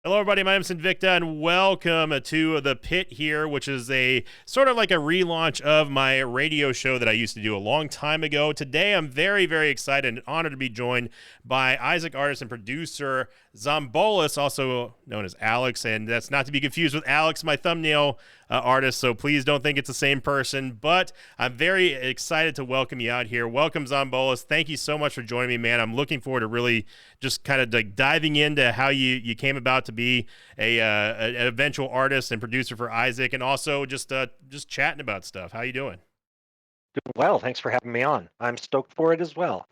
Hello, everybody. My name's Invicta, and welcome to The Pit here, which is a sort of like a relaunch of my radio show that I used to do a long time ago. Today, I'm very, very excited and honored to be joined by Isaac artist and producer Zombolis, also known as Alex, and that's not to be confused with Alex, my thumbnail artist, so please don't think it's the same person, but I'm very excited to welcome you out here. Welcome, Zombolis. Thank you so much for joining me, man. I'm looking forward to really just kind of like diving into how you came about to be an eventual artist and producer for Isaac, and also just chatting about stuff. How you doing? Doing well. Thanks for having me on. I'm stoked for it as well.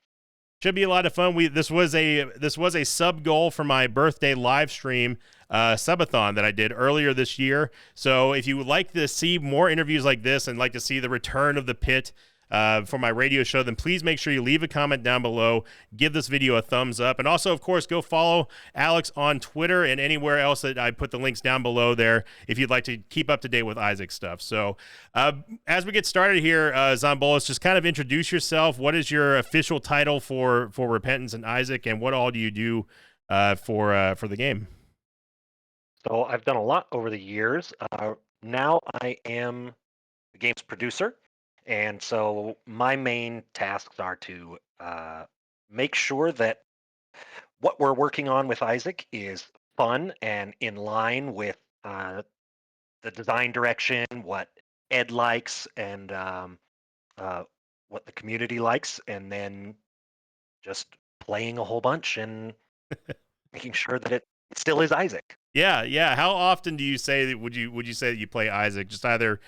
Should be a lot of fun. This was a sub goal for my birthday live stream subathon that I did earlier this year. So if you would like to see more interviews like this and like to see the return of the pit for my radio show, then please make sure you leave a comment down below, give this video a thumbs up, and also, of course, go follow Alex on Twitter and anywhere else that I put the links down below there if you'd like to keep up to date with Isaac stuff. So as we get started here, Zombolis, just kind of introduce yourself. What is your official title for Repentance and Isaac, and what all do you do for the game? So I've done a lot over the years. Now I am the game's producer, and so my main tasks are to make sure that what we're working on with Isaac is fun and in line with the design direction, what Ed likes, and uh, what the community likes, and then just playing a whole bunch and making sure that it still is Isaac. Yeah, yeah. How often do you say that would you say that you play Isaac? Just either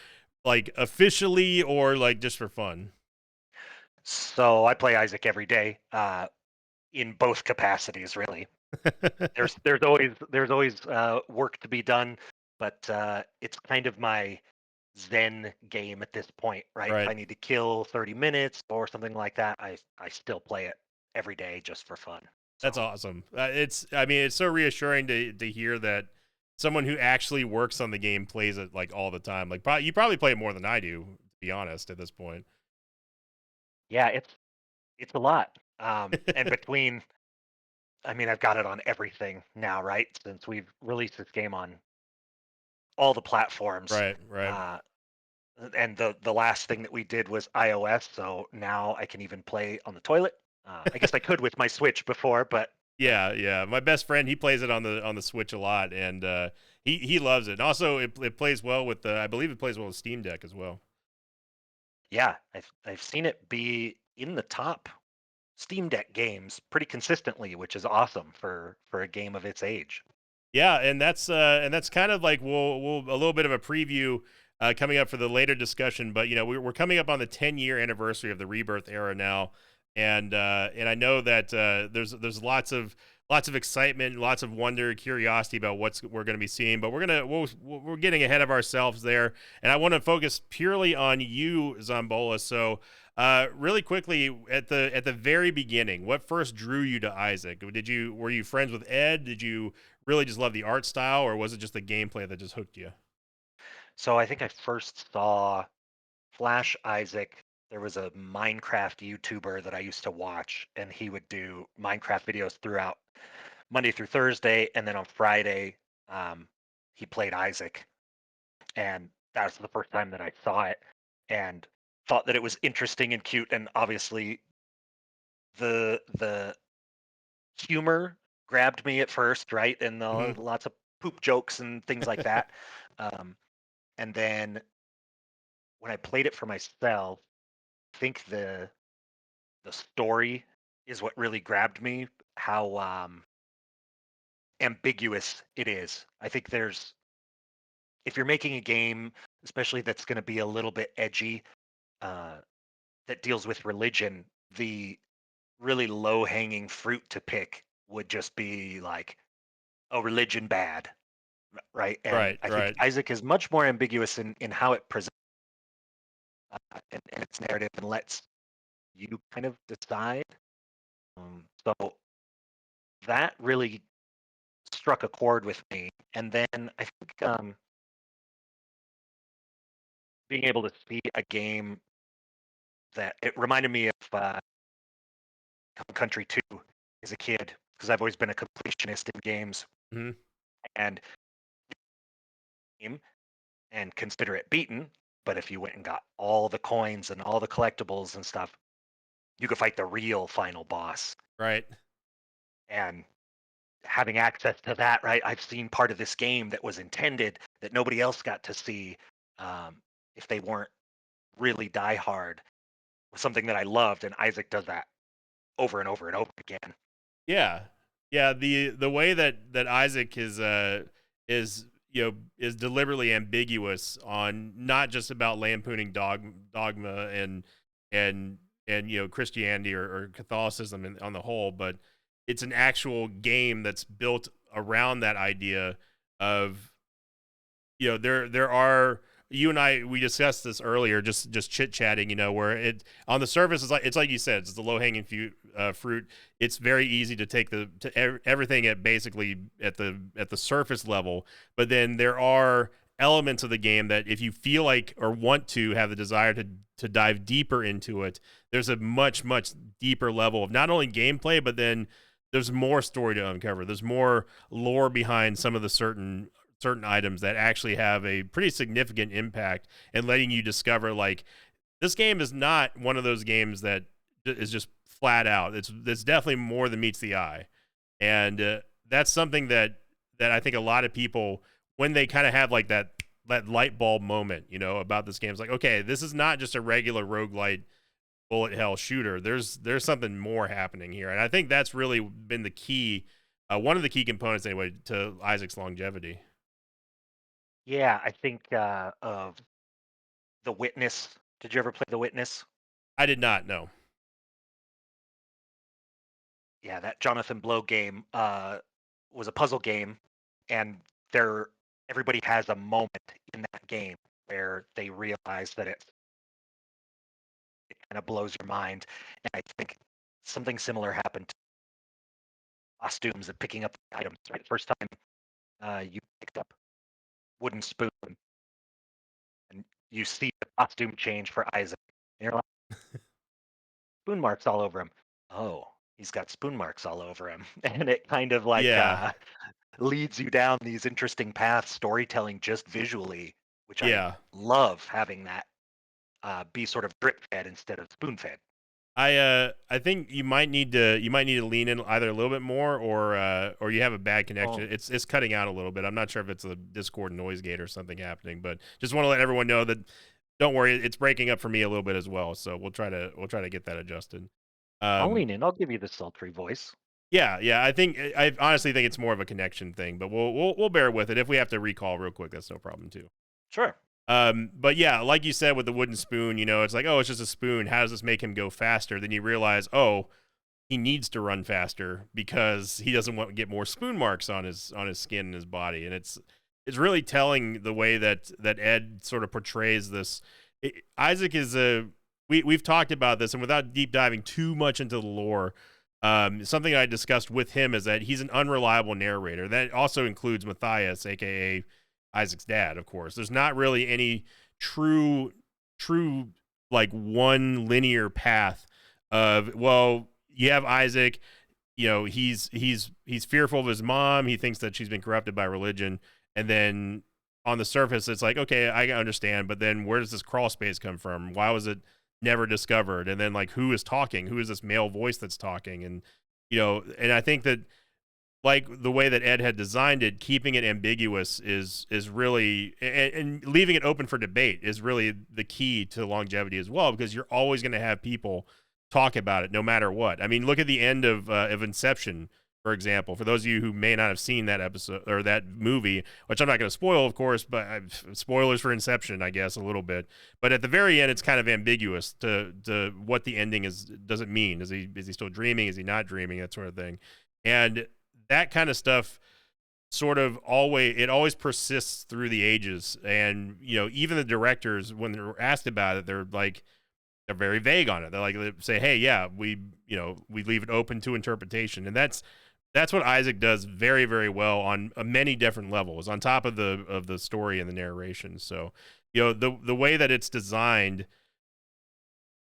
like officially or like just for fun? So I play Isaac every day, in both capacities, really. There's always work to be done, but it's kind of my zen game at this point, right? If Right. I need to kill 30 minutes or something like that, I still play it every day just for fun. That's So awesome. I mean, it's so reassuring to hear that someone who actually works on the game plays it like all the time. Like, you probably play it more than I do, to be honest, at this point. yeah, it's a lot. And between, I mean, I've got it on everything now, right? Since we've released this game on all the platforms. Right, right. Uh, and the last thing that we did was iOS, so now I can even play on the toilet. I guess I could with my Switch before, but Yeah, yeah. My best friend, he plays it on the Switch a lot, and he loves it. And also, it plays well with the. I believe it plays well with Steam Deck as well. yeah, I've seen it be in the top Steam Deck games pretty consistently, which is awesome for a game of its age. Yeah, and that's kind of like we'll a little bit of a preview coming up for the later discussion. But we're coming up on the 10-year anniversary of the Rebirth era now, and I know that there's lots of excitement, lots of wonder, curiosity about what's we're going to be seeing. But we're getting ahead of ourselves there, and I want to focus purely on you, Zambola. So. Really quickly at the very beginning, what first drew you to Isaac? Were you friends with Ed? Did you really just love the art style, or was it just the gameplay that just hooked you? So I think I first saw Flash Isaac. There was a Minecraft YouTuber that I used to watch, and he would do Minecraft videos throughout Monday through Thursday, and then on Friday, um, he played Isaac, and that was the first time that I saw it, and thought that it was interesting and cute, and obviously the humor grabbed me at first, right, and the Hmm. lots of poop jokes and things like that, um, and then when I played it for myself, I think the story is what really grabbed me. How ambiguous it is. I think there's if you're making a game, especially that's going to be a little bit edgy, uh, that deals with religion, the really low hanging fruit to pick would just be like, oh, religion bad, right? And Right, I think right. Isaac is much more ambiguous in how it presents and its narrative and lets you kind of decide. So that really struck a chord with me. And then I think being able to see a game that it reminded me of Country 2 as a kid because I've always been a completionist in games. Hmm. and and consider it beaten. But if you went and got all the coins and all the collectibles and stuff, you could fight the real final boss. Right. And having access to that, right? I've seen part of this game that was intended that nobody else got to see, if they weren't really diehard, was something that I loved, and Isaac does that over and over and over again. Yeah. Yeah, the way that Isaac is is deliberately ambiguous on not just about lampooning dogma and Christianity or Catholicism on the whole, but it's an actual game that's built around that idea of there are you and I we discussed this earlier, just chit chatting, where it on the surface is like you said, it's the low hanging fruit. It's very easy to take everything at basically at the surface level, but then there are elements of the game that if you feel like or want to have the desire to dive deeper into it, there's a much deeper level of not only gameplay, but then there's more story to uncover. There's more lore behind some of the certain items that actually have a pretty significant impact and letting you discover like this game is not one of those games that is just flat out. It's definitely more than meets the eye, and that's something that I think a lot of people, when they kind of have like that light bulb moment, about this game, it's like, okay, this is not just a regular roguelite bullet hell shooter. There's something more happening here, and I think that's really been the key, one of the key components anyway to Isaac's longevity. Yeah, I think of The Witness. Did you ever play The Witness? I did not know. Yeah, that Jonathan Blow game was a puzzle game, and there everybody has a moment in that game where they realize that it kind of blows your mind. And I think something similar happened to costumes and picking up items. Right, the first time you picked up wooden spoon, and you see the costume change for Isaac, and you're like, spoon marks all over him. Oh, he's got spoon marks all over him, and it kind of like Yeah, leads you down these interesting paths, storytelling just visually, which I yeah. love having that be sort of drip fed instead of spoon fed. I think you might need to lean in either a little bit more or you have a bad connection. Oh, It's cutting out a little bit. I'm not sure if it's a Discord noise gate or something happening, but just want to let everyone know that don't worry, it's breaking up for me a little bit as well. So we'll try to get that adjusted. I'll Um, lean in. I'll give you the sultry voice. yeah. I honestly think it's more of a connection thing, but we'll bear with it. If we have to recall real quick, that's no problem too. Sure. But yeah, like you said with the wooden spoon, it's like, oh, it's just a spoon. How does this make him go faster? Then you realize, oh, he needs to run faster because he doesn't want to get more spoon marks on his skin and his body. And it's really telling the way that Ed sort of portrays this. Isaac is we've talked about this, and without deep diving too much into the lore, something I discussed with him is that he's an unreliable narrator. That also includes Matthias, aka Isaac's dad, of course. There's not really any true like one linear path of, well, you have Isaac, he's fearful of his mom, he thinks that she's been corrupted by religion, and then on the surface it's like, okay, I understand, but then where does this crawl space come from? Why was it never discovered? And then like, who is talking? Who is this male voice that's talking? And and I think that like the way that Ed had designed it, keeping it ambiguous is really, and leaving it open for debate is really the key to longevity as well, because you're always going to have people talk about it no matter what. I mean, look at the end of Inception, for example. For those of you who may not have seen that episode or that movie, which I'm not going to spoil, of course, but spoilers for Inception, I guess, a little bit. But at the very end, it's kind of ambiguous to what the ending does it mean. Is he still dreaming? Is he not dreaming? That sort of thing. And that kind of stuff sort of always persists through the ages. And even the directors, when they're asked about it, they're very vague on it. They say, hey, yeah, we leave it open to interpretation. And that's what Isaac does very, very well on many different levels, on top of the story and the narration. So the way that it's designed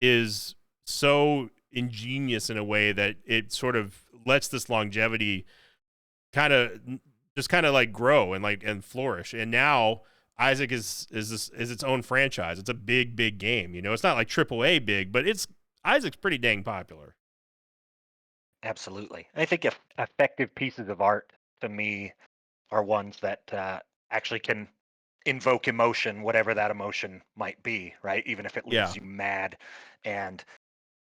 is so ingenious in a way that it sort of lets this longevity kind of just kind of like grow and flourish. And now Isaac is its own franchise. It's a big game. You know, it's not like AAA big, but it's Isaac's pretty dang popular. Absolutely. I think effective pieces of art to me are ones that actually can invoke emotion, whatever that emotion might be, right? Even if it leaves Yeah, you mad. And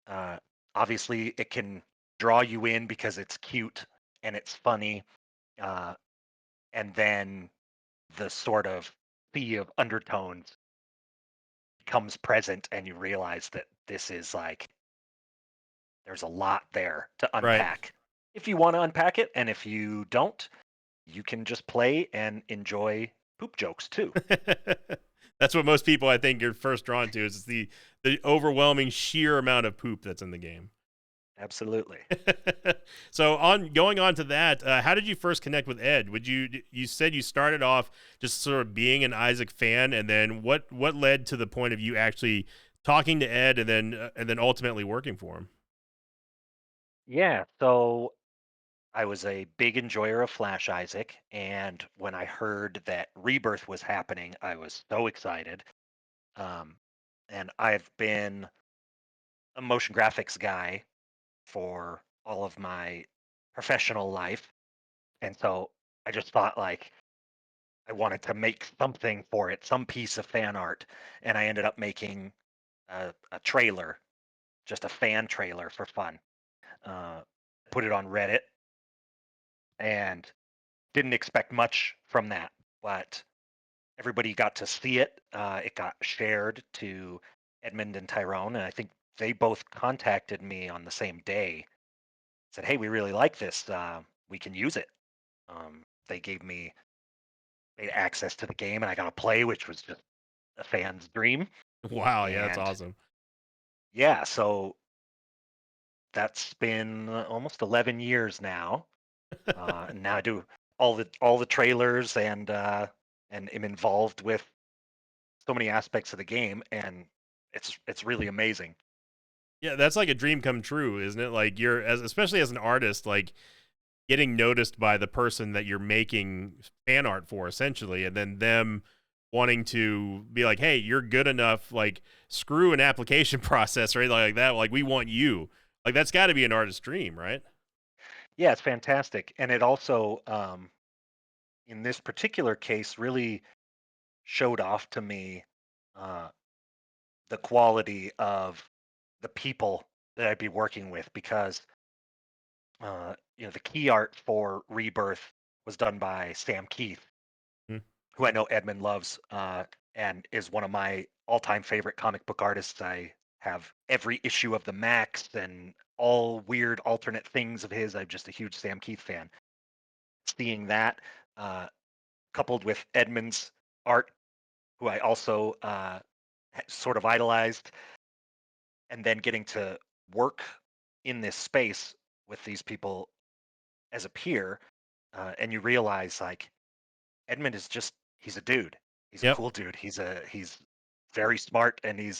uh, obviously, it can draw you in because it's cute and it's funny. Uh, and then the sort of sea of undertones becomes present, and you realize that this is like, there's a lot there to right. unpack. If you want to unpack it, and if you don't, you can just play and enjoy poop jokes too. That's what most people I think are first drawn to is the overwhelming sheer amount of poop that's in the game. Absolutely. So on going on to that, how did you first connect with Ed? You said you started off just sort of being an Isaac fan, and then what led to the point of you actually talking to Ed, and then ultimately working for him? Yeah. So I was a big enjoyer of Flash Isaac, and when I heard that Rebirth was happening, I was so excited. Um, and I've been a motion graphics guy for all of my professional life, and so I just thought like I wanted to make something for it, some piece of fan art, and I ended up making a trailer, just a fan trailer for fun. Uh, put it on Reddit, and didn't expect much from that, but everybody got to see it. It got shared to Edmund and Tyrone, and I think they both contacted me on the same day. Said, "Hey, we really like this. We can use it." They gave me made access to the game, and I got to play, which was just a fan's dream. Wow, yeah, that's And awesome. yeah, so that's been almost 11 years now. And now I do all the trailers and am involved with so many aspects of the game, and it's really amazing. Yeah, that's like a dream come true, isn't it? Like you're as especially as an artist, like getting noticed by the person that you're making fan art for essentially, and then them wanting to be like, hey, you're good enough, like screw an application process or anything like that, like we want you. Like that's got to be an artist's dream, right? Yeah, it's fantastic, and it also, in this particular case, really showed off to me uh, the quality of the people that I'd be working with because the key art for Rebirth was done by Sam Keith, Mm. who I know Edmund loves, and is one of my all-time favorite comic book artists. I have every issue of the Max and all weird alternate things of his. I'm just a huge Sam Keith fan. Seeing that uh, coupled with Edmund's art, who I also sort of idolized, and then getting to work in this space with these people as a peer, and you realize like Edmund is just he's a dude. He's a Yep. cool dude. He's very smart, and he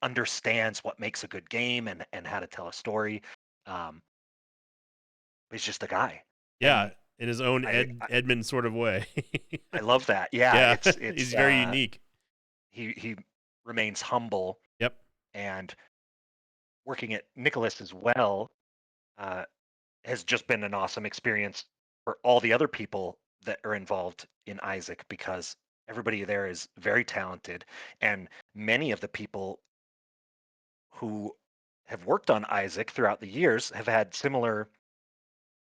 understands what makes a good game and how to tell a story. Um, he's just a guy, Yeah, and in his own I I, Edmund sort of way. I love that. Yeah, Yeah, it's he's very unique. he remains humble, Yep. and working at Nicholas as well uh, has just been an awesome experience for all the other people that are involved in Isaac because everybody there is very talented, and many of the people who have worked on Isaac throughout the years have had similar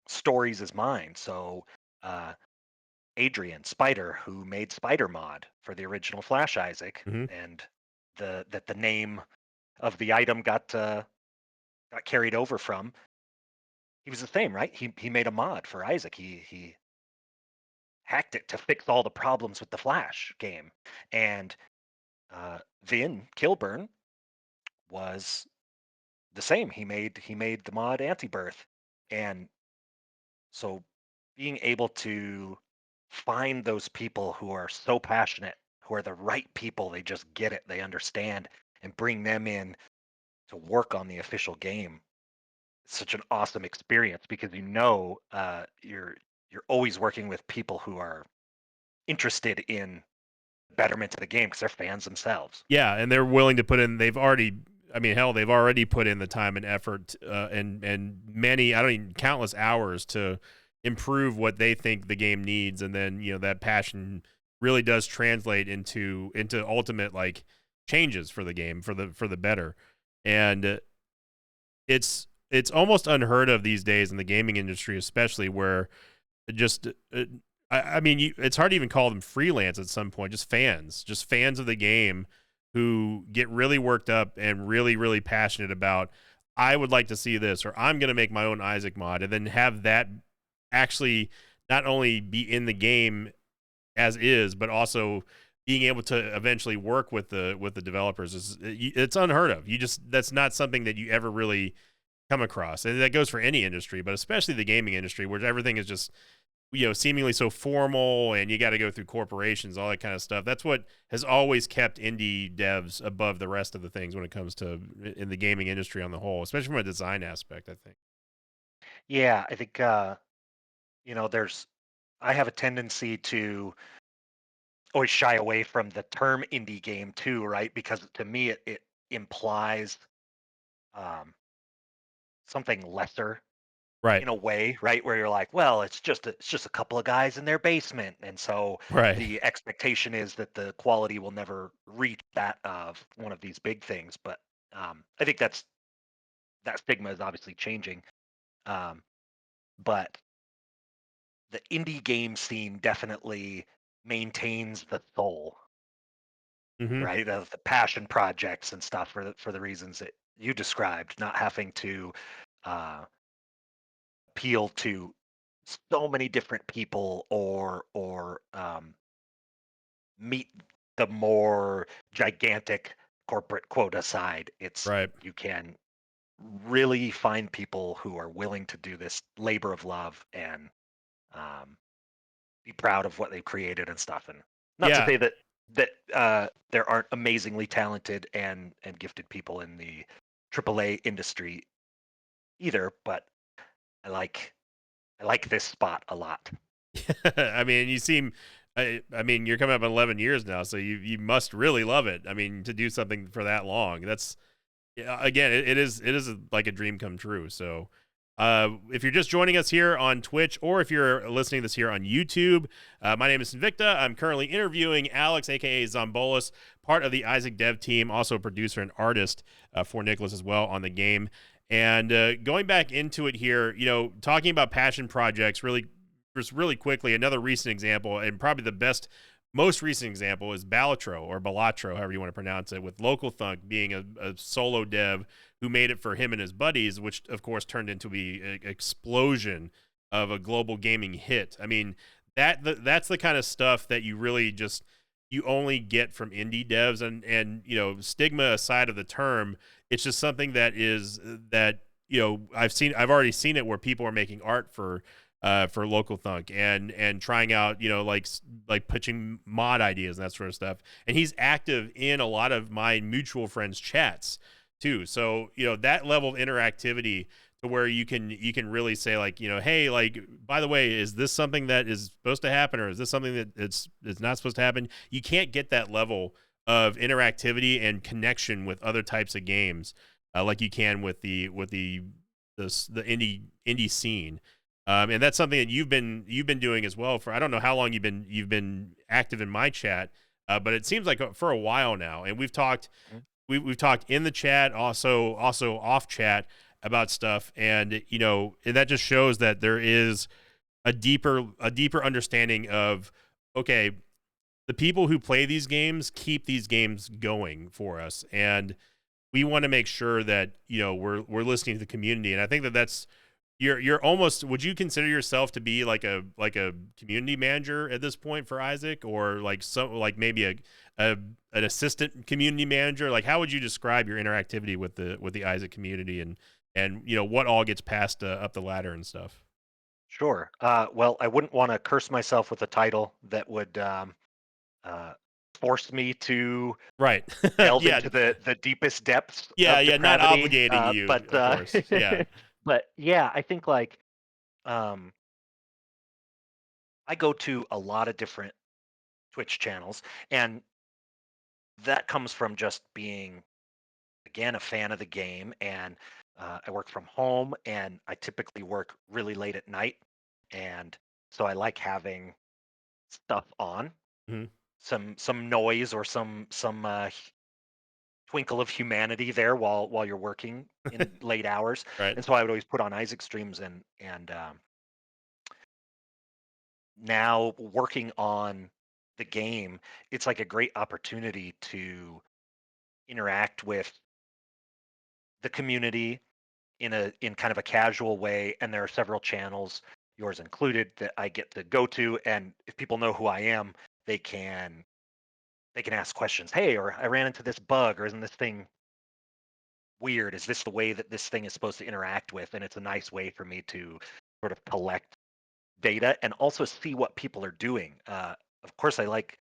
stories as mine. So, uh, Adrian Spider, who made Spider Mod for the original Flash Isaac, Hmm. and the name of the item got carried over from. He was the same, right? He made a mod for Isaac. He hacked it to fix all the problems with the Flash game, and Vin Kilburn was the same. He made the mod Antibirth, and so being able to find those people who are so passionate, who are the right people, they just get it, they understand, and bring them in to work on the official game. It's such an awesome experience because you're you're always working with people who are interested in betterment of the game because they're fans themselves. Yeah, and they're willing to put in. They've already, I mean, hell, they've already put in the time and effort, and many, I don't even countless hours to improve what they think the game needs, and then that passion really does translate into ultimate like changes for the game for the better, and it's almost unheard of these days in the gaming industry, especially where just I mean, it's hard to even call them freelance at some point. Just fans of the game who get really worked up and really, really passionate about. I would like to see this, or I'm going to make my own Isaac mod, and then have that actually not only be in the game as is, but also being able to eventually work with the developers it's unheard of. That's not something that you ever really come across, and that goes for any industry, but especially the gaming industry, where everything is just seemingly so formal, and you got to go through corporations, all that kind of stuff. That's what has always kept indie devs above the rest of the things when it comes to in the gaming industry on the whole, especially from a design aspect, I think. Yeah, I think there's I have a tendency to always shy away from the term indie game too, right? Because to me it implies um, something lesser Right. in a way, right? Where you're like, well, it's just a couple of guys in their basement, and so Right. the expectation is that the quality will never reach that of one of these big things. But I think that stigma is obviously changing. Um, but the indie game scene definitely maintains the soul, Hmm. right? Of the passion projects and stuff for the reasons that you described, not having to uh, appeal to so many different people or meet the more gigantic corporate quota side. It's Right. you can really find people who are willing to do this labor of love and um, be proud of what they've created and stuff. And not to Yeah. say that there aren't amazingly talented and gifted people in the AAA industry either, but I like I like this spot a lot. I mean, you seem. I mean, you're coming up on 11 years now, so you must really love it. I mean, to do something for that long, that's yeah, again, it is like a dream come true. So, if you're just joining us here on Twitch, or if you're listening to this here on YouTube, my name is Invicta. I'm currently interviewing Alex, aka Zombolis, part of the Isaac Dev team, also a producer and artist for Nicholas as well on the game. And going back into it here, talking about passion projects, really, just really quickly, another recent example, and probably the most recent example, is Balatro, or Balatro, however you want to pronounce it, with Local Thunk being a solo dev who made it for him and his buddies, which of course turned into an explosion of a global gaming hit. I mean, that's the kind of stuff that you really just you only get from indie devs, and stigma aside of the term, it's just something that I've already seen it where people are making art for Local Thunk, and trying out like pitching mod ideas and that sort of stuff. And he's active in a lot of my mutual friends chats too. So that level of interactivity to where you can really say, like, hey, like, by the way, is this something that is supposed to happen, or is this something that it's not supposed to happen? You can't get that level of interactivity and connection with other types of games like you can with the indie scene. And that's something that you've been doing as well. For I don't know how long you've been active in my chat, but it seems like for a while now. And we've talked Mhm. we've talked in the chat, also off chat about stuff, and and that just shows that there is a deeper understanding of, okay, the people who play these games keep these games going for us, and we want to make sure that we're listening to the community. And I think that's you're almost, would you consider yourself to be like a community manager at this point for Isaac, or like maybe a an assistant community manager? Like, how would you describe your interactivity with the Isaac community, and what all gets passed up the ladder and stuff? Sure. Well, I wouldn't want to curse myself with a title that would uh, force me to Right. delve Yeah. into the deepest depths Yeah, of yeah, not depravity. obligating you, But of course. Yeah. but yeah, I think like um, I go to a lot of different Twitch channels, and that comes from just being, again, a fan of the game. And I work from home, and I typically work really late at night, and so I like having stuff on, Mhm. some noise or some twinkle of humanity there while you're working in late hours. Right. And so I would always put on Isaac streams, and now working on the game, it's like a great opportunity to interact with the community in kind of a casual way. And there are several channels, yours included, that I get to go to, and if people know who I am, they can they can ask questions. Hey, or I ran into this bug, or isn't this thing weird? Is this the way that this thing is supposed to interact with? And it's a nice way for me to sort of collect data and also see what people are doing. Of course, I like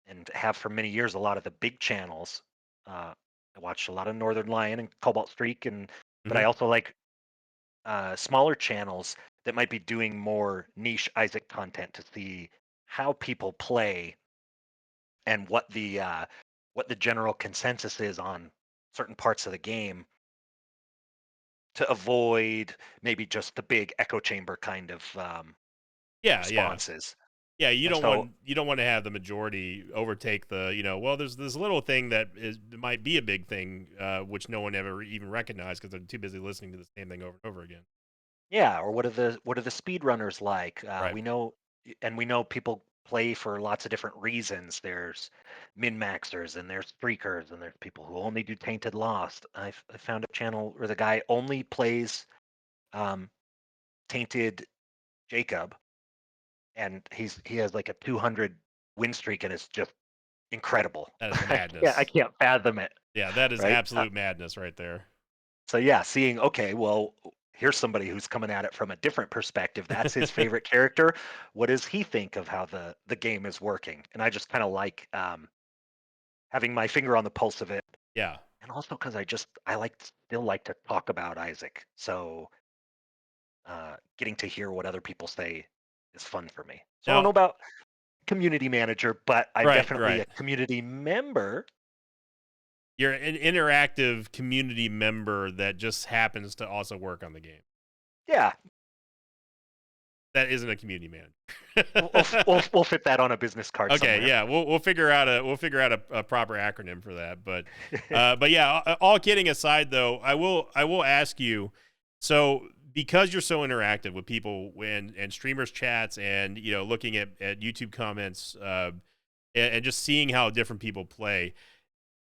and have for many years a lot of the big channels. I watched a lot of Northern Lion and Cobalt Streak, and but I Mhm. also like smaller channels that might be doing more niche Isaac content to see how people play and what the general consensus is on certain parts of the game, to avoid maybe just the big echo chamber kind of Yeah, yeah. responses. Yeah, And so, you don't want to have the majority overtake the, well, there's this little thing that might be a big thing, which no one ever even recognized because they're too busy listening to the same thing over and over again. yeah, or what are the speedrunners like? Right. We know, and we know people play for lots of different reasons. There's min maxers, and there's streakers, and there's people who only do Tainted Lost. I found a channel where the guy only plays um, Tainted Jacob, and he has like a 200 win streak, and it's just incredible. That is I madness. can't fathom it, Yeah, that is right? absolute madness right there. So yeah, seeing, okay, well, here's somebody who's coming at it from a different perspective. That's his favorite character. What does he think of how the game is working? And I just kind of like having my finger on the pulse of it, Yeah. and also because I still like to talk about Isaac. So getting to hear what other people say is fun for me. So I don't Now, know about community manager, but I'm right, definitely right. a community member. You're an interactive community member that just happens to also work on the game. Yeah, That isn't a community we'll, we'll, manager. we'll fit that on a business card Okay, somewhere. yeah, we'll figure out a proper acronym for that. But yeah, all kidding aside, though, I will ask you. So because you're so interactive with people and streamers chats and looking at YouTube comments, and just seeing how different people play,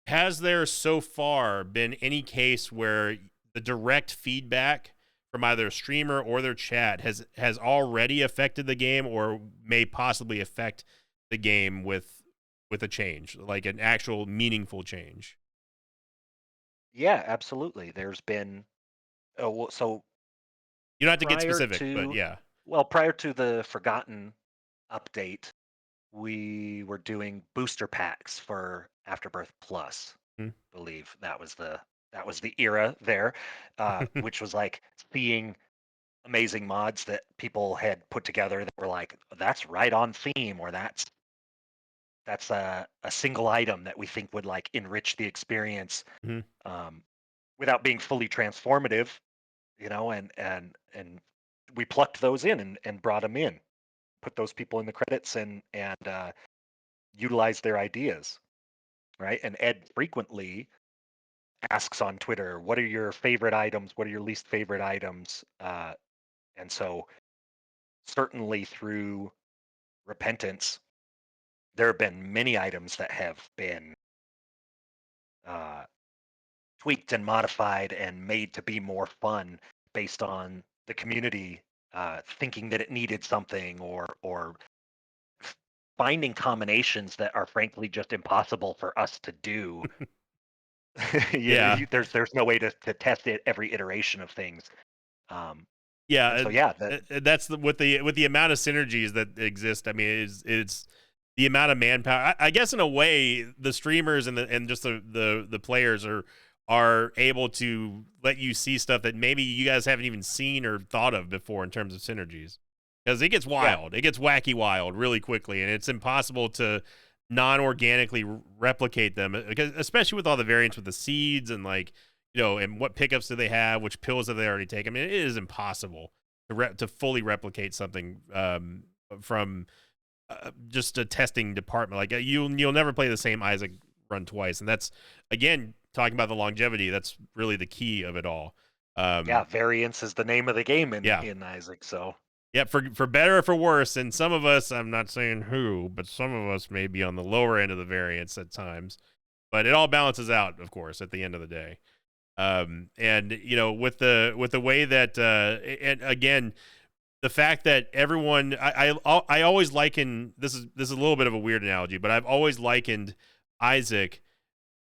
has there so far been any case where the direct feedback from either a streamer or their chat has already affected the game or may possibly affect the game with a change, like an actual meaningful change? Yeah, absolutely. There's been so You don't have to get prior specific, but to yeah. prior to the Forgotten update, we were doing booster packs for Afterbirth Plus. Mhm. Believe that was the era there, which was like seeing amazing mods that people had put together that were like, that's right on theme, or that's a single item that we think would like enrich the experience, Mhm. um, without being fully transformative, and we plucked those in and brought them in, put those people in the credits, and utilized their ideas, right? And Ed frequently asks on Twitter, what are your favorite items? What are your least favorite items? And so certainly through Repentance, there have been many items that have been uh, tweaked and modified and made to be more fun based on the community thinking that it needed something, or finding combinations that are frankly just impossible for us to do. Yeah. There's no way to test it every iteration of things. Um, and Yeah, so yeah, that's with the amount of synergies that exist. I mean, it's the amount of manpower. I guess in a way, the streamers and just the players are able to let you see stuff that maybe you guys haven't even seen or thought of before in terms of synergies. because it gets Yeah. wild. It gets wacky wild really quickly, and it's impossible to non-organically replicate them, because especially with all the variants with the seeds and like, and what pickups do they have, which pills have they already taken. I mean, it is impossible to fully replicate something from just a testing department. Like you'll never play the same Isaac run twice, and that's, again, talking about the longevity. That's really the key of it all. Yeah, variance is the name of the game Yeah. in Isaac. So Yeah, for better or for worse, and some of us, I'm not saying who, but some of us may be on the lower end of the variance at times, but it all balances out, of course, at the end of the day. And with the way that, and again, the fact that everyone, I always liken, this is a little bit of a weird analogy, but I've always likened Isaac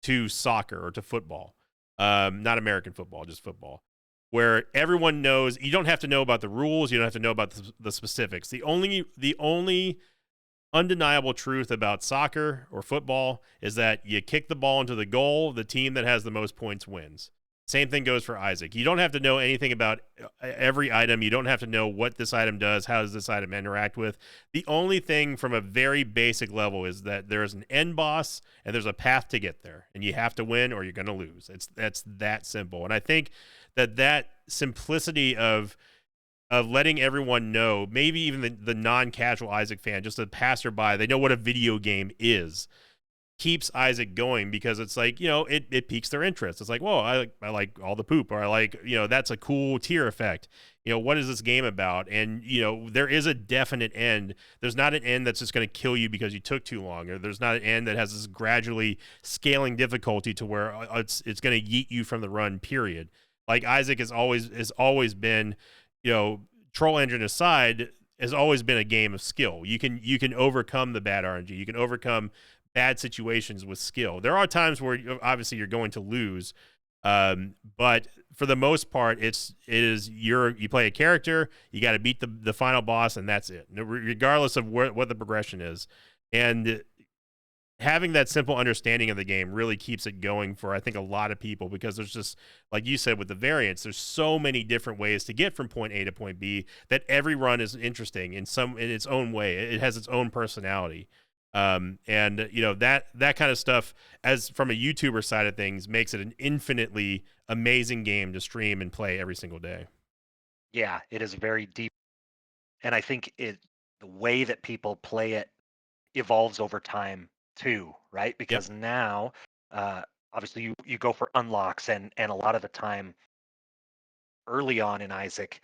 to soccer or to football, not American football, just football, where everyone knows. You don't have to know about the rules. You don't have to know about the specifics. The only undeniable truth about soccer or football is that you kick the ball into the goal. The team that has the most points wins. Same thing goes for Isaac. You don't have to know anything about every item. You don't have to know what this item does. How does this item interact with? The only thing from a very basic level is that there's an end boss and there's a path to get there, and you have to win or you're going to lose. That's that simple. And I think that simplicity of letting everyone know, maybe even the non-casual Isaac fan, just a passerby, they know what a video game is, keeps Isaac going, because it's like, it piques their interest. It's like, whoa, I like all the poop, or I like, that's a cool tier effect. What is this game about? And, there is a definite end. There's not an end that's just going to kill you because you took too long, or there's not an end that has this gradually scaling difficulty to where it's going to yeet you from the run, period. Like Isaac has always been, Troll Engine aside, has always been a game of skill. You can overcome the bad RNG. You can overcome bad situations with skill. There are times where obviously you're going to lose, but for the most part, you play a character, you got to beat the final boss, and that's it, regardless of what the progression is. And having that simple understanding of the game really keeps it going for, I think, a lot of people, because there's just, like you said, with the variants, there's so many different ways to get from point A to point B that every run is interesting in its own way. It has its own personality. And that kind of stuff, as from a YouTuber side of things, makes it an infinitely amazing game to stream and play every single day. yeah, it is very deep, and I think the way that people play it evolves over time too, right? Yep. Because now, obviously, you go for unlocks, and a lot of the time, early on in Isaac,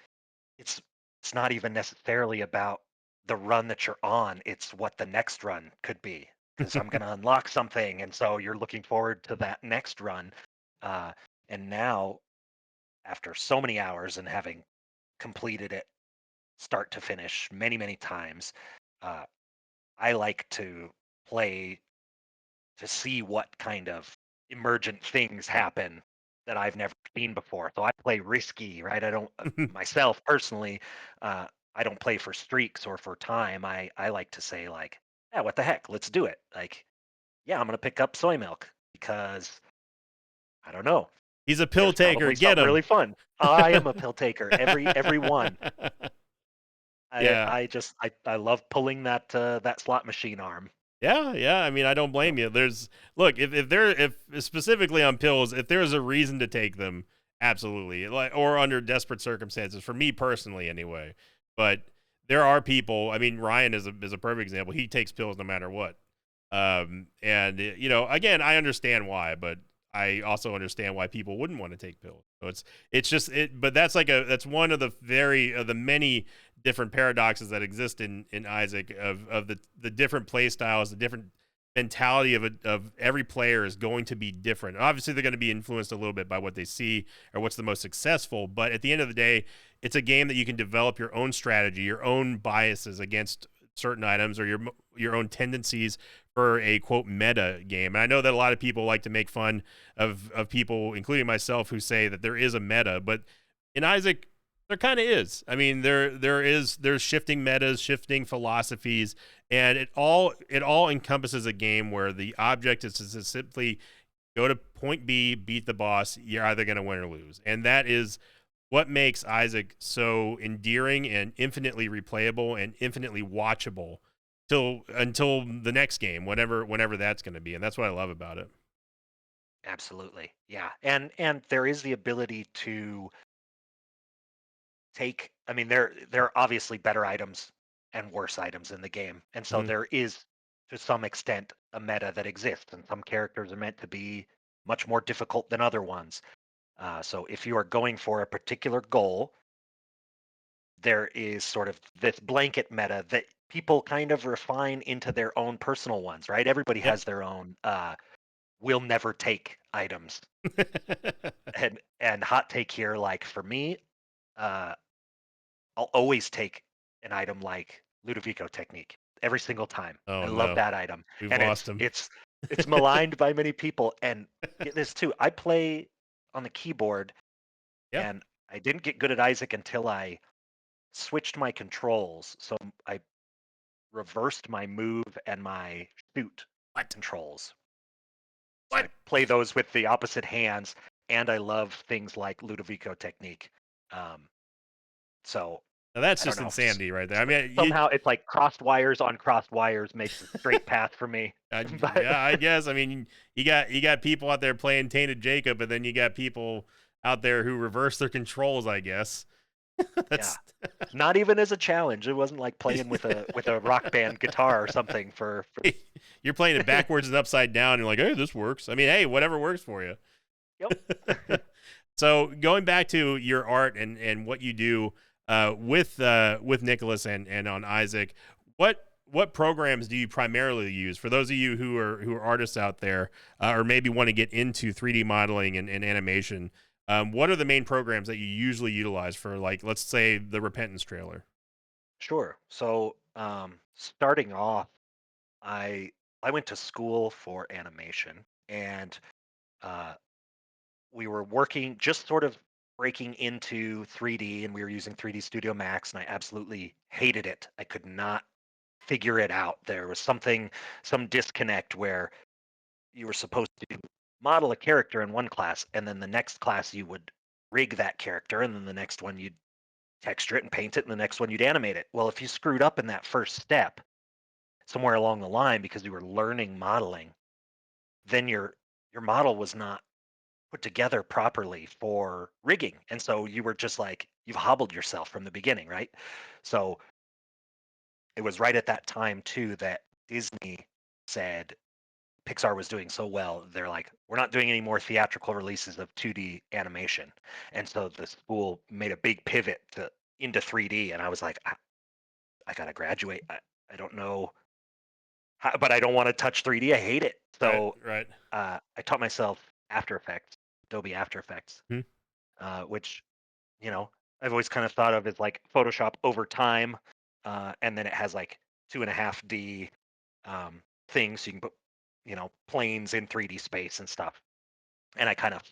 it's it's not even necessarily about the run that you're on. It's what the next run could be, because I'm going to unlock something, and so you're looking forward to that next run. Uh, and now, after so many hours and having completed it start to finish many times, uh, I like to play to see what kind of emergent things happen that I've never seen before. So I play risky, right? I don't myself personally. Uh, I don't play for streaks or for time. I like to say like, yeah, what the heck? Let's do it. Like, yeah, I'm gonna pick up soy milk because I don't know. He's a pill There's taker. probably Get something him. really fun. I am a pill taker. Every one. Yeah. I love pulling that slot machine arm. Yeah. I mean, I don't blame you. Look, if specifically on pills, if there's a reason to take them, absolutely, like, or under desperate circumstances, for me personally, anyway. But there are people. I mean, Ryan is a perfect example. He takes pills no matter what. And again, I understand why, but I also understand why people wouldn't want to take pills. So it's just it. But that's one of the many different paradoxes that exist in Isaac, of the different play styles, the different mentality of every player is going to be different. Obviously, they're going to be influenced a little bit by what they see or what's the most successful. But at the end of the day, it's a game that you can develop your own strategy, your own biases against certain items, or your own tendencies for a quote meta game. And I know that a lot of people like to make fun of people, including myself, who say that there is a meta, but in Isaac, there kind of is. I mean, there's shifting metas, shifting philosophies, and it all encompasses a game where the object is to simply go to point B, beat the boss. You're either going to win or lose, and that is what makes Isaac so endearing and infinitely replayable and infinitely watchable till until the next game, whenever that's going to be, and that's what I love about it. Absolutely. Yeah. And there is the ability to take, I mean, there are obviously better items and worse items in the game. And so Mhm. there is to some extent a meta that exists, and some characters are meant to be much more difficult than other ones. So if you are going for a particular goal, there is sort of this blanket meta that people kind of refine into their own personal ones, right? Everybody Yep. has their own will never take items. And hot take here, like for me, uh, I'll always take an item like Ludovico technique every single time. I Oh love no, that item, we've and lost him. it's maligned by many people. And get this too, I play on the keyboard, Yeah. and I didn't get good at Isaac until I switched my controls. So I reversed my move and my shoot What? controls. So I What? play those with the opposite hands, and I love things like Ludovico technique. Um, so Now that's I don't just know. insanity right there. I mean, Somehow it's like crossed wires on crossed wires makes a straight path for me. But yeah, I guess. I mean, you got people out there playing Tainted Jacob, and then you got people out there who reverse their controls. I guess yeah, that's not even as a challenge. It wasn't like playing with a rock band guitar or something for you're playing it backwards and upside down. And you're like, hey, this works. I mean, hey, whatever works for you. Yep. So going back to your art and what you do with Nicholas and on Isaac, what programs do you primarily use for those of you who are artists out there or maybe want to get into 3D modeling and animation? What are the main programs that you usually utilize for, like, let's say the Repentance trailer? Sure. So starting off, I I went to school for animation, and uh, we were working just sort of breaking into 3D, and we were using 3D Studio Max, and I absolutely hated it. I could not figure it out. There was some disconnect where you were supposed to model a character in one class, and then the next class you would rig that character, and then the next one you'd texture it and paint it, and the next one you'd animate it. Well, if you screwed up in that first step somewhere along the line because you were learning modeling, then your model was not put together properly for rigging. And so you were just like, you've hobbled yourself from the beginning, right? So it was right at that time too that Disney said Pixar was doing so well. They're like, we're not doing any more theatrical releases of 2D animation. And so the school made a big pivot into 3D. And I was like, I gotta graduate. I don't know how, but I don't want to touch 3D. I hate it. Right, So right. I taught myself After Effects, Adobe After Effects, Hmm. which, you know, I've always kind of thought of as like Photoshop over time. And then it has like 2.5D um, things. So you can put, planes in 3D space and stuff. And I kind of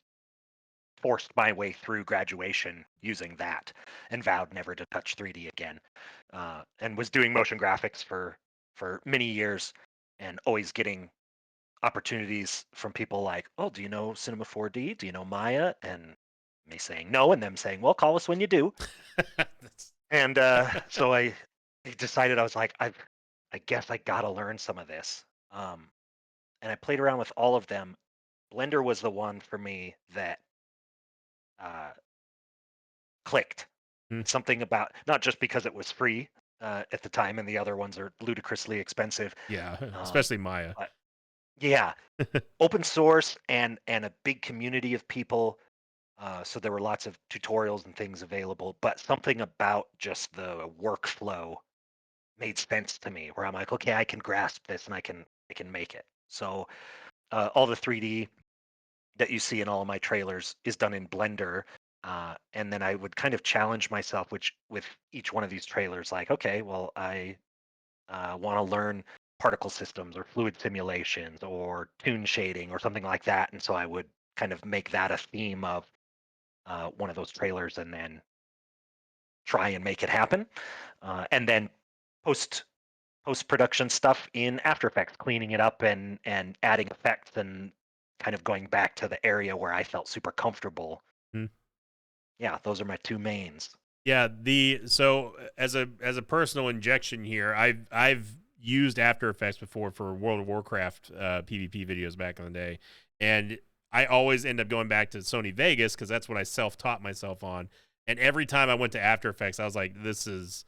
forced my way through graduation using that and vowed never to touch 3D again. And was doing motion graphics for many years, and always getting opportunities from people like, "Oh, do you know Cinema 4D? Do you know Maya?" And me saying no, and them saying, "Well, call us when you do." That's, And so I decided, I was like, I guess I gotta learn some of this. And I played around with all of them. Blender was the one for me that uh, clicked. hmm. Something about, not just because it was free at the time, and the other ones are ludicrously expensive. Yeah, Um, especially Maya. but yeah, open source and a big community of people. So there were lots of tutorials and things available, but something about just the workflow made sense to me, where I'm like, okay, I can grasp this and I can make it. So all the 3D that you see in all of my trailers is done in Blender. And then I would kind of challenge myself, which with each one of these trailers, like, okay, well, I want to learn particle systems or fluid simulations or tune shading or something like that. And so I would kind of make that a theme of one of those trailers, and then try and make it happen. And then post post production stuff in After Effects, cleaning it up and adding effects, and kind of going back to the area where I felt super comfortable Yeah, those are my two mains. Yeah, as a personal injection here, I've used After Effects before for World of Warcraft PvP videos back in the day, and I always end up going back to Sony Vegas because that's what I self-taught myself on. And every time I went to After Effects, I was like, this is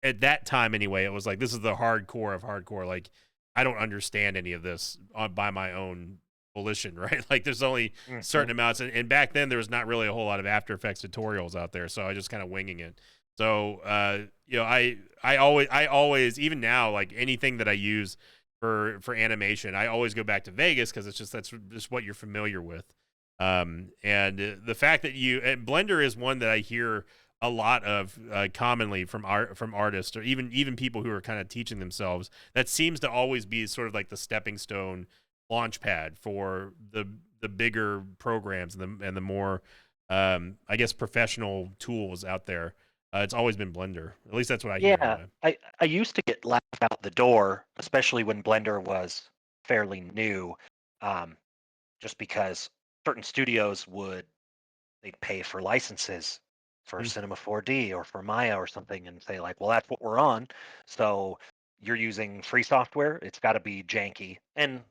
at that time anyway. It was like this is the hardcore of hardcore. Like I don't understand any of this by my own volition, right? Like there's only certain Mhm. amounts, and back then there was not really a whole lot of After Effects tutorials out there, so I just kind of winging it. So I always even now like anything that I use for animation, I always go back to Vegas because that's just what you're familiar with. And the fact that and Blender is one that I hear a lot of commonly from artists or even people who are kind of teaching themselves. That seems to always be sort of like the stepping stone launch pad for the bigger programs and the more I guess professional tools out there. It's always been Blender. At least that's what I hear Yeah, anyway. I used to get laughed out the door, especially when Blender was fairly new, um, just because certain studios they'd pay for licenses for Mm. Cinema 4D or for Maya or something and say like, well, that's what we're on. So you're using free software. It's got to be janky. And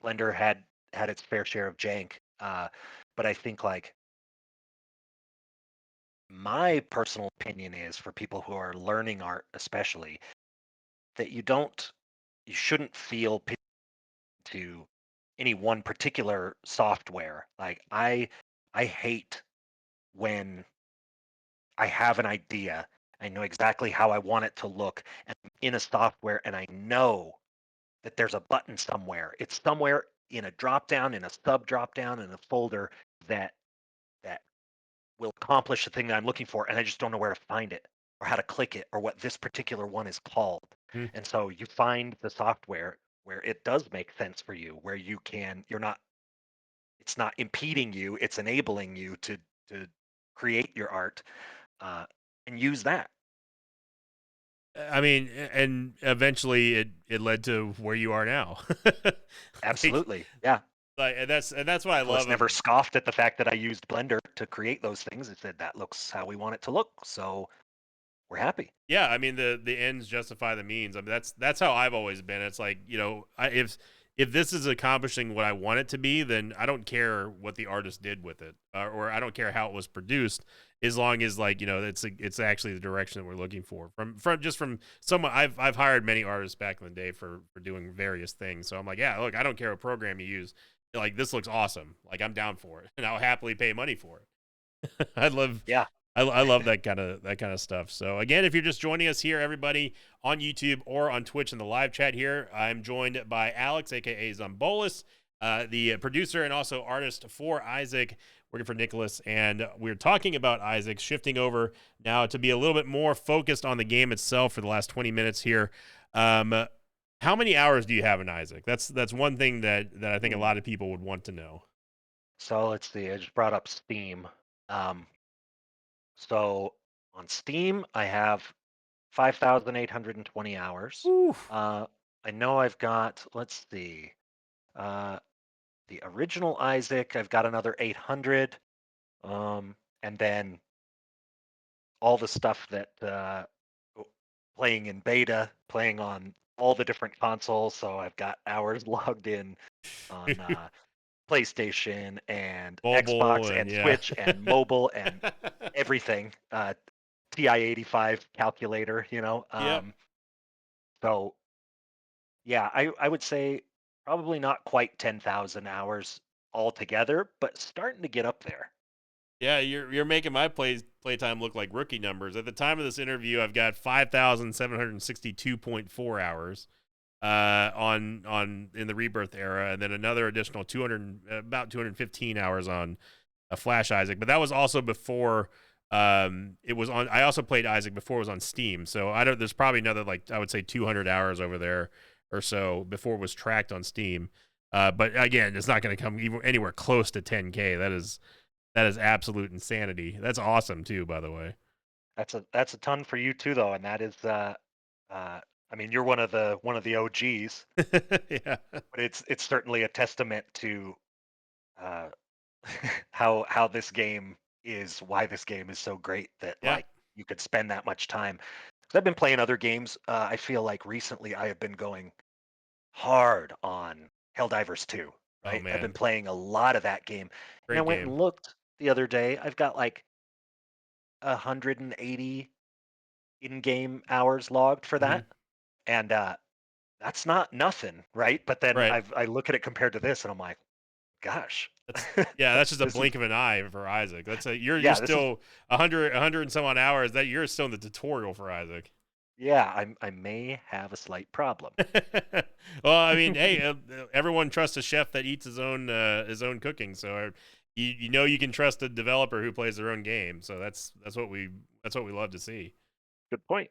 Blender had its fair share of jank. But I think like my personal opinion is for people who are learning art, especially, that you shouldn't feel pinned to any one particular software. Like I hate when I have an idea. I know exactly how I want it to look and I'm in a software and I know that there's a button somewhere. It's somewhere in a drop down, in a sub drop down, in a folder that that will accomplish the thing that I'm looking for, and I just don't know where to find it or how to click it or what this particular one is called. Mm. And so you find the software where it does make sense for you, where you're not it's not impeding you, it's enabling you to create your art uh, and use that. I mean, and eventually it led to where you are now. like Absolutely. Yeah. and that's what I Nicholas love of never scoffed at the fact that I used Blender to create those things. He said that looks how we want it to look. So we're happy. yeah, I mean the ends justify the means. I mean that's how I've always been. It's like if this is accomplishing what I want it to be, then I don't care what the artist did with it, or I don't care how it was produced, as long as like it's actually the direction that we're looking for. From someone I've hired many artists back in the day for doing various things. So I'm like, yeah, look, I don't care what program you use. Like this looks awesome. Like I'm down for it, and I'll happily pay money for it. I love Yeah. I love that kind of stuff. So again, if you're just joining us here, everybody on YouTube or on Twitch in the live chat here, I'm joined by Alex, aka Zombolus, the producer and also artist for Isaac, working for Nicholas, and we're talking about Isaac, shifting over now to be a little bit more focused on the game itself for the last 20 minutes here. Um, how many hours do you have in Isaac? That's one thing that I think a Hmm. lot of people would want to know. So let's see. I just brought up Steam. Um, so on Steam, I have 5,820 hours. Woo. Uh, I know I've got, let's see, uh, the original Isaac, I've got another 800. And then all the stuff that playing in beta, playing on all the different consoles. So I've got hours logged in on PlayStation and Mobile Xbox and and yeah. Switch and mobile and everything. TI-85 calculator, you know. Yep. So yeah, I would say probably not quite 10,000 hours altogether, but starting to get up there. Yeah, you're making my playtime look like rookie numbers. At the time of this interview, I've got 5,762.4 hours on in the Rebirth era, and then another additional 200 about 215 hours on a Flash Isaac. But that was also before it was on. I also played Isaac before it was on Steam, so I don't. There's probably another like I would say 200 hours over there or so before it was tracked on Steam. But again, it's not going to come even anywhere close to 10K. That is absolute insanity. That's awesome too, by the way. That's a ton for you too, though, and that is I mean, you're one of the OGs, Yeah. but it's certainly a testament to uh, how this game is why this game is so great that Yeah. like you could spend that much time. 'Cause I've been playing other games. I feel like recently I have been going hard on Helldivers 2, Oh right? I've been man, playing a lot of that game. And I great went game. and looked the other day. I've got like 180 in-game hours logged for Hmm. that. And that's not nothing, right? But then Right. I look at it compared to this and I'm like, gosh. That's yeah. That's just a This is blink of an eye for Isaac. That's a you're yeah, this is still 100 and some odd hours. That you're still in the tutorial for Isaac. yeah, I may have a slight problem. Well, I mean, hey, everyone trusts a chef that eats his own cooking. So you know you can trust a developer who plays their own game. So that's what we love to see. Good point.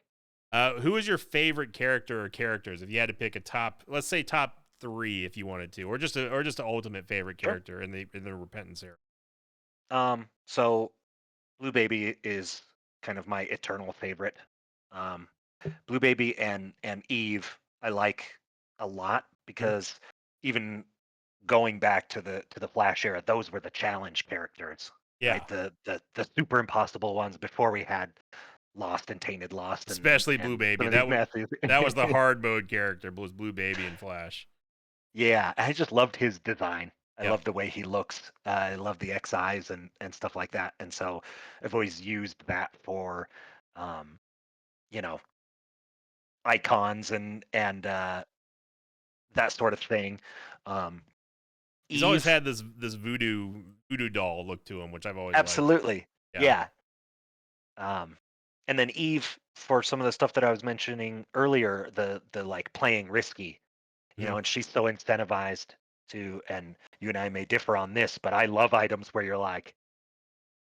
Who is your favorite character or characters? If you had to pick a top, let's say top three, if you wanted to, or just an ultimate favorite Sure. character in the Repentance era. So Blue Baby is kind of my eternal favorite. Um, Blue Baby and Eve I like a lot Mhm. because even going back to the Flash era, those were the challenge characters, Yeah, right? The super impossible ones before we had Lost and Tainted Lost especially Blue and some Baby. of these messes. That was the hard mode character. Was Blue Baby and Flash. Yeah, I just loved his design. I Yep. love the way he looks. I love the XIs and stuff like that. And so I've always used that for, um, you know, icons and that sort of thing. Um, He's always Eve, had this voodoo doll look to him, which I've always liked. absolutely, Yeah. yeah. Um, and then Eve for some of the stuff that I was mentioning earlier, the like playing risky, Mhm. and she's so incentivized to. And you and I may differ on this, but I love items where you're like,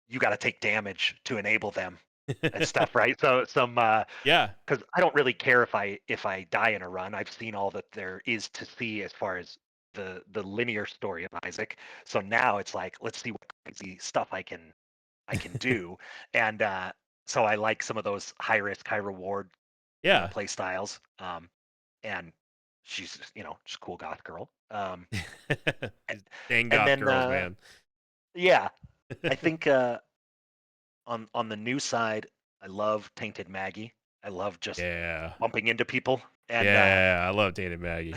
you got to take damage to enable them and stuff, right? So some Yeah. because I don't really care if I die in a run. I've seen all that there is to see as far as the linear story of Isaac. So now it's like, let's see what crazy stuff I can do. And so I like some of those high risk, high reward, Yeah. play styles. And she's she's a cool goth girl. And, These dang and goth then girls, man. yeah, I think on the new side, I love Tainted Maggie. I love just Yeah. bumping into people, and Yeah. I love Tainted Maggie.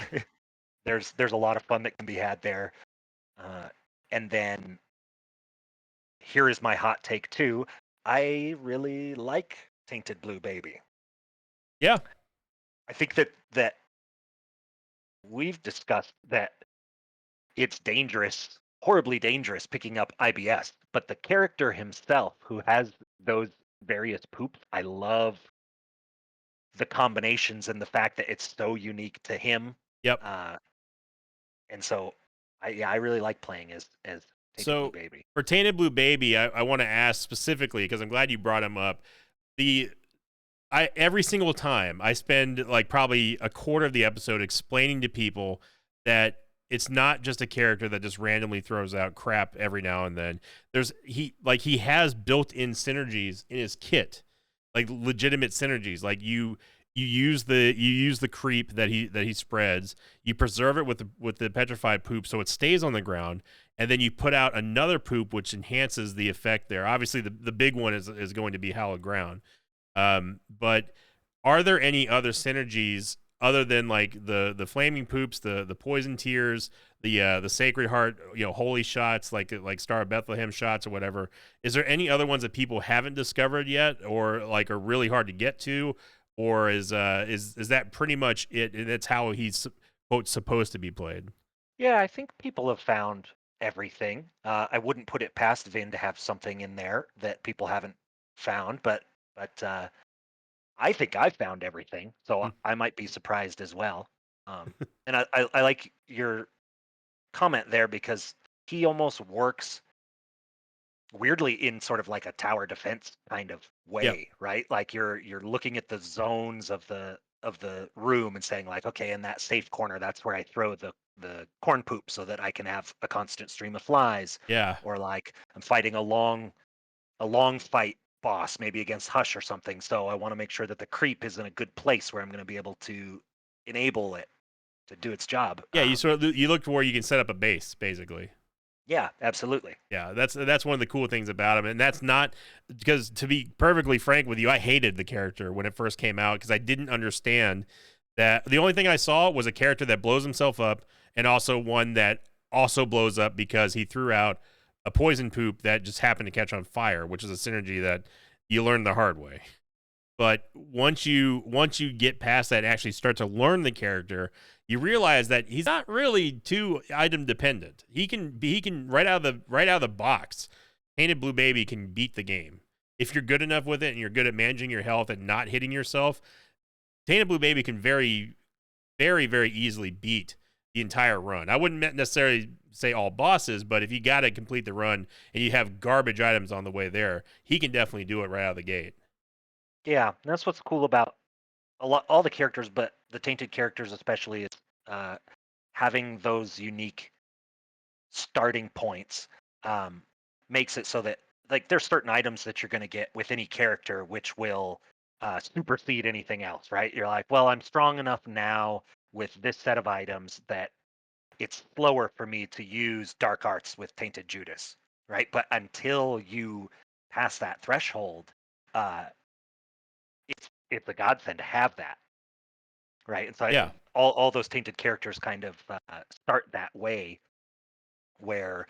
there's a lot of fun that can be had there. Uh, and then here is my hot take too. I really like Tainted Blue Baby. Yeah. I think that we've discussed that it's dangerous, horribly dangerous, picking up IBS. But the character himself, who has those various poops, I love the combinations and the fact that it's so unique to him. Yep. Uh, and so, I really like playing as Tainted Blue So Baby. for Tainted Blue Baby, I want to ask specifically because I'm glad you brought him up. The I every single time I spend like probably a quarter of the episode explaining to people that it's not just a character that just randomly throws out crap every now and then. He has built-in synergies in his kit, like legitimate synergies. Like you use the creep that he spreads. You preserve it with the petrified poop so it stays on the ground, and then you put out another poop which enhances the effect there. Obviously, the big one is going to be hallowed ground. But are there any other synergies other than like the flaming poops, the poison tears, the sacred heart, holy shots like Star of Bethlehem shots or whatever? Is there any other ones that people haven't discovered yet, or like are really hard to get to, or is that pretty much it? And that's how he's quote supposed to be played. Yeah, I think people have found everything. I wouldn't put it past Vin to have something in there that people haven't found, but I think I've found everything, so Mm. I might be surprised as well. And I like your comment there because he almost works weirdly in sort of like a tower defense kind of Yep. way, right? Like you're looking at the zones of the room and saying like, okay, in that safe corner, that's where I throw the corn poop so that I can have a constant stream of flies. Yeah. Or like I'm fighting a long fight boss, maybe against Hush or something. So I want to make sure that the creep is in a good place where I'm going to be able to enable it to do its job. Yeah. You look to where you can set up a base basically. Yeah, absolutely. Yeah, that's one of the cool things about him, and that's not because, to be perfectly frank with you, I hated the character when it first came out because I didn't understand that the only thing I saw was a character that blows himself up, and also one that also blows up because he threw out a poison poop that just happened to catch on fire, which is a synergy that you learn the hard way. But once you get past that and actually start to learn the character, you realize that he's not really too item dependent. He can right out of the box. Tainted Blue Baby can beat the game. If you're good enough with it and you're good at managing your health and not hitting yourself, Tainted Blue Baby can very easily beat the entire run. I wouldn't necessarily say all bosses, but if you got to complete the run and you have garbage items on the way there, he can definitely do it right out of the gate. Yeah, that's what's cool about all the characters, but the tainted characters especially is uh, having those unique starting points um, makes it so that like there's certain items that you're going to get with any character which will supersede anything else, right? You're like, well, I'm strong enough now with this set of items that it's slower for me to use dark arts with tainted Judas, right? But until you pass that threshold, uh, it's a godsend to have that, right? And so Yeah. all those tainted characters kind of start that way, where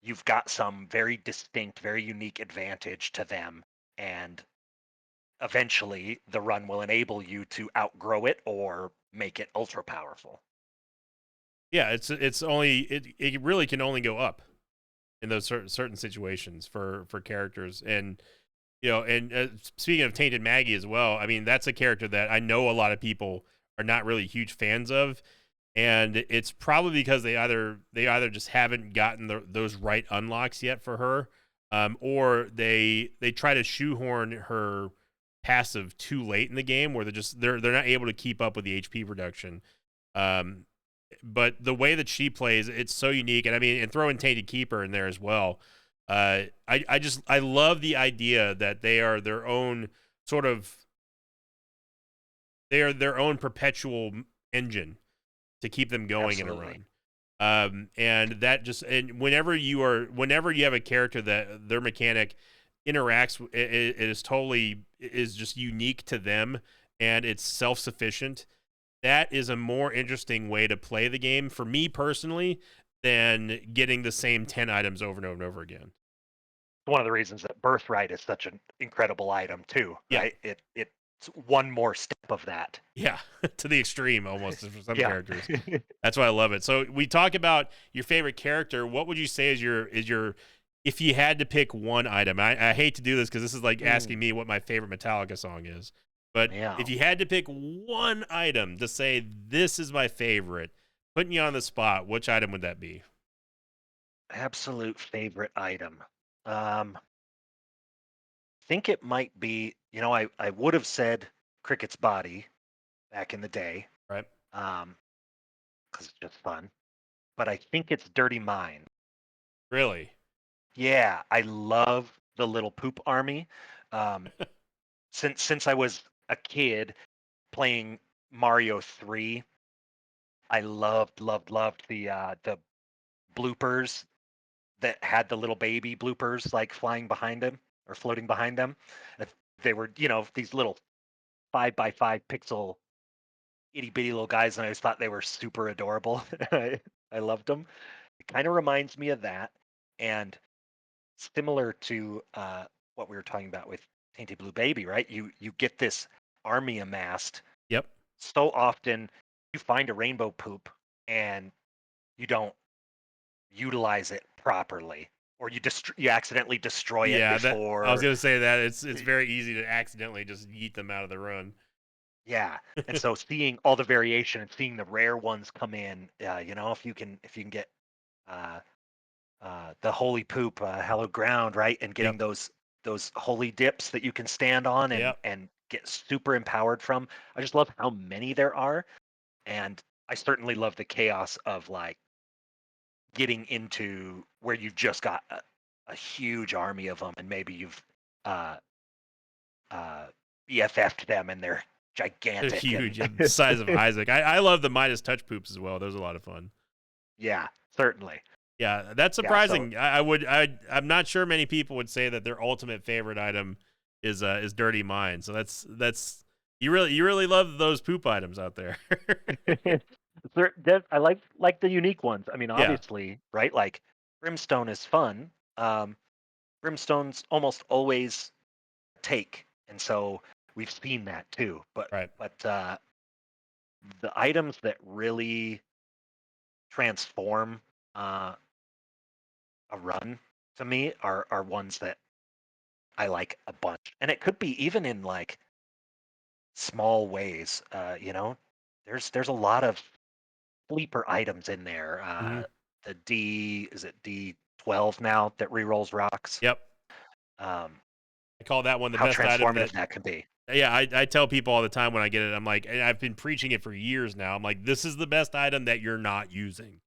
you've got some very distinct, very unique advantage to them, and eventually the run will enable you to outgrow it or make it ultra powerful. Yeah, it really can only go up in those certain situations for characters. And speaking of Tainted Maggie as well, I mean that's a character that I know a lot of people are not really huge fans of, and it's probably because they either just haven't gotten those right unlocks yet for her, or they try to shoehorn her passive too late in the game where they're not able to keep up with the HP production. Um, but the way that she plays, it's so unique, and I mean, and throw in Tainted Keeper in there as well. I love the idea that they are their own sort of they are their own perpetual engine to keep them going in a Absolutely. run. And that just and whenever you have a character that their mechanic interacts, it is totally is just unique to them and it's self sufficient. That is a more interesting way to play the game for me personally than getting the same 10 items over and over and over again. One of the reasons that Birthright is such an incredible item too, Yeah. right? It's one more step of that. Yeah, to the extreme almost for some Yeah. characters. That's why I love it. So we talk about your favorite character. What would you say is your if you had to pick one item? I hate to do this because this is like asking Mm, me what my favorite Metallica song is. But yeah. if you had to pick one item to say this is my favorite, putting you on the spot, which item would that be? Absolute favorite item. Think it might be, I would have said Cricket's body back in the day, Right? because it's just fun. But I think it's Dirty Mind. Really? Yeah, I love the little poop army. Um, since I was a kid playing Mario 3, I loved the bloopers that had the little baby bloopers like flying behind him or floating behind them. Uh, They were, these little 5 by 5 pixel itty bitty little guys, and I just thought they were super adorable. I loved them. It kind of reminds me of that, and similar to what we were talking about with Tainted Blue Baby, right? You get this army amassed Yep. so often. You find a rainbow poop, and you don't utilize it properly, or you accidentally destroy it Yeah, that I was before. gonna say that it's very easy to accidentally just yeet them out of the run. Yeah, and so seeing all the variation and seeing the rare ones come in, if you can get uh, the holy poop, hallowed ground, right, and Yep. getting those holy dips that you can stand on and Yep. and get super empowered from. I just love how many there are, and I certainly love the chaos of like getting into where you've just got a huge army of them, and maybe you've uh, uh, BFF'd them, and they're They're gigantic, huge, and yeah, the size of Isaac. I love the Midas touch poops as well. Those are a lot of fun. yeah, certainly. Yeah, that's Yeah, so surprising. I'm not sure many people would say that their ultimate favorite item is Dirty Mind. So you really love those poop items out there. I like the unique ones. I mean, Yeah, obviously, right? Like Brimstone is fun. Brimstone's almost always a take, and so we've seen that too. But right. but uh, the items that really transform uh, a run to me are ones that I like a bunch, and it could be even in like small ways. There's a lot of sleeper items in there. Hmm. The D is it D12 now that rerolls rocks. Yep. Um, I call that one the how best item transformative that. that can be. Yeah, I tell people all the time when I get it, I'm like, and I've been preaching it for years now. I'm like, this is the best item that you're not using.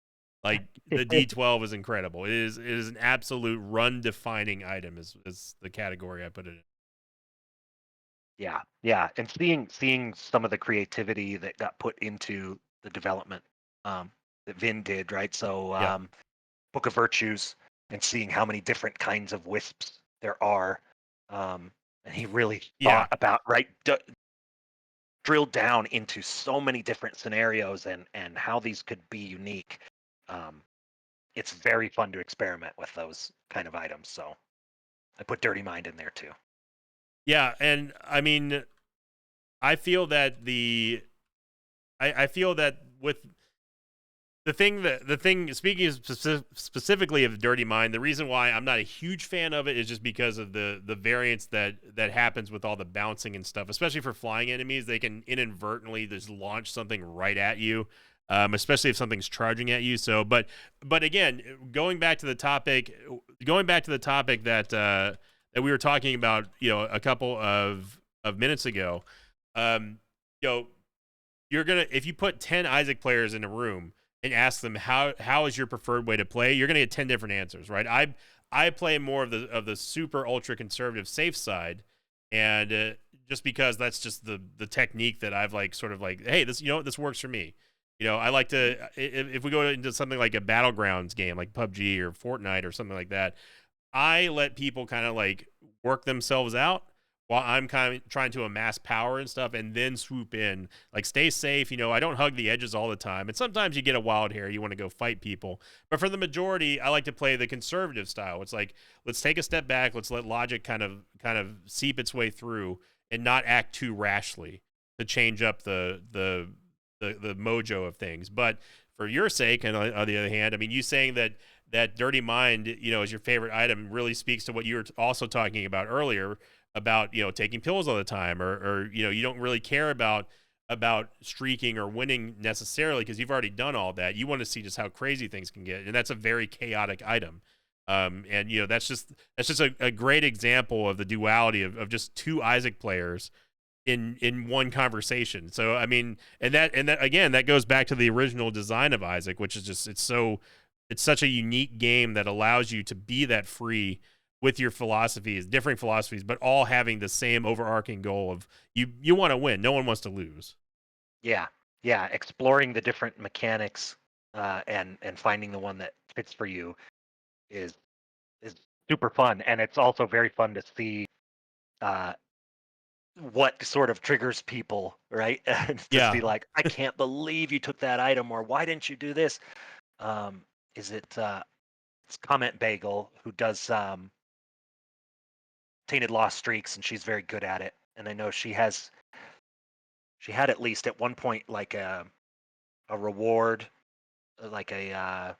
Like the D12 is incredible. It is an absolute run defining item is the category I put it in. Yeah, yeah, and seeing some of the creativity that got put into the development um, that Vin did, right? So Yeah. Book of Virtues, and seeing how many different kinds of wisps there are, and he really Yeah. thought about drilled down into so many different scenarios and how these could be unique. Um, it's very fun to experiment with those kind of items. So I put Dirty Mind in there too. Yeah, and I mean, I feel that I feel that with the thing speaking specifically of Dirty Mind, the reason why I'm not a huge fan of it is just because of the variance that happens with all the bouncing and stuff, especially for flying enemies. They can inadvertently just launch something right at you, especially if something's charging at you. So, but again, going back to the topic that we were talking about, a couple of minutes ago, um, you know, you're gonna if you put 10 Isaac players in a room and ask them how is your preferred way to play, you're gonna get 10 different answers, right? I play more of the super ultra conservative safe side, and just because that's just the technique that I've like sort of like, hey, this works for me. I like Mhm. to if we go into something like a battlegrounds game like PUBG or Fortnite or something like that, I let people kind of like work themselves out while I'm kind of trying to amass power and stuff and then swoop in. Like stay safe, I don't hug the edges all the time. And sometimes you get a wild hair, you want to go fight people. But for the majority, I like to play the conservative style. It's like let's take a step back, let's let logic kind of seep its way through and not act too rashly to change up the mojo of things. But for your sake, and on the other hand, I mean, you saying that Dirty Mind, is your favorite item really speaks to what you were also talking about earlier about, taking pills all the time or you don't really care about streaking or winning necessarily because you've already done all that. You want to see just how crazy things can get, and that's a very chaotic item. And that's just a great example of the duality of just two Isaac players in one conversation. So I mean, and that again, that goes back to the original design of Isaac, which is just it's such a unique game that allows you to be that free with your philosophies, different philosophies, but all having the same overarching goal of you want to win. No one wants to lose. Yeah, yeah, exploring the different mechanics and finding the one that fits for you is is super fun, and it's also very fun to see uh, what sort of triggers people, right? And to Yeah. see like, I can't believe you took that item, or why didn't you do this? Um, is it it's Comment Bagel who does Tainted Lost Streaks, and she's very good at it. And I know she had at least at one point like a reward, like a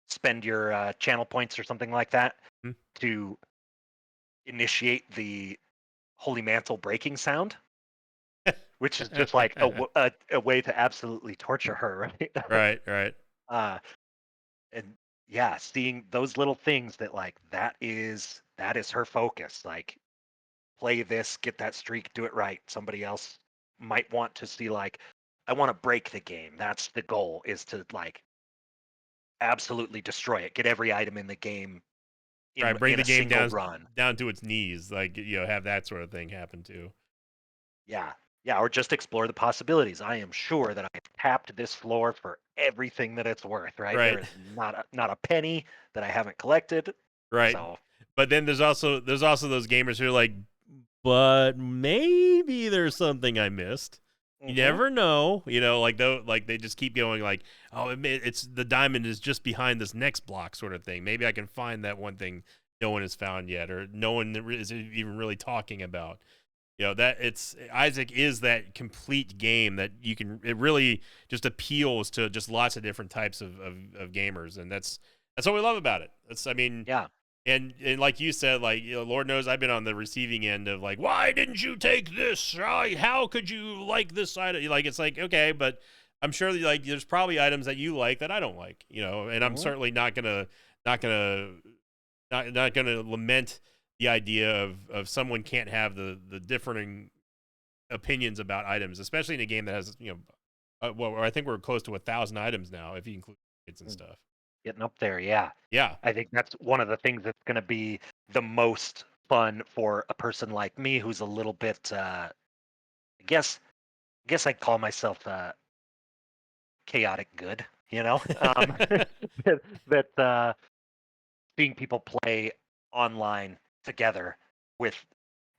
spend your channel points or something like that Hmm. to initiate the Holy Mantle breaking sound, which is just like a way to absolutely torture her, right? Right, right. uh, and yeah, seeing those little things that like that is her focus. Like play this, get that streak, do it right. Somebody else might want to see like, I want to break the game. That's the goal, is to like absolutely destroy it. Get every item in the game Right, bring in the a game single down run. down to its knees, like have that sort of thing happen too. Yeah. Yeah, or just explore the possibilities. I am sure that I've tapped this floor for everything that it's worth, right? There Right. is not a penny that I haven't collected. Right. So, But then there's also those gamers who are like, but maybe there's something I missed. You hmm never know, like though, like they just keep going, like, oh, it's the diamond is just behind this next block, sort of thing. Maybe I can find that one thing no one has found yet, or no one is even really talking about. That it's Isaac is that complete game that it really just appeals to just lots of different types of gamers, and that's what we love about it. That's I mean, yeah. and like you said, like, Lord knows I've been on the receiving end of like, why didn't you take this? How could you like this item? Like, it's like, okay, but I'm sure that, like, there's probably items that you like that I don't like, and I'm hmm certainly not gonna not gonna lament the idea of someone can't have the differing opinions about items, especially in a game that has, well, I think we're close to 1,000 items now if you include kids and stuff. Getting up there, yeah. Yeah. I think that's one of the things that's going to be the most fun for a person like me who's a little bit, I guess I call myself chaotic good, that seeing people play online together with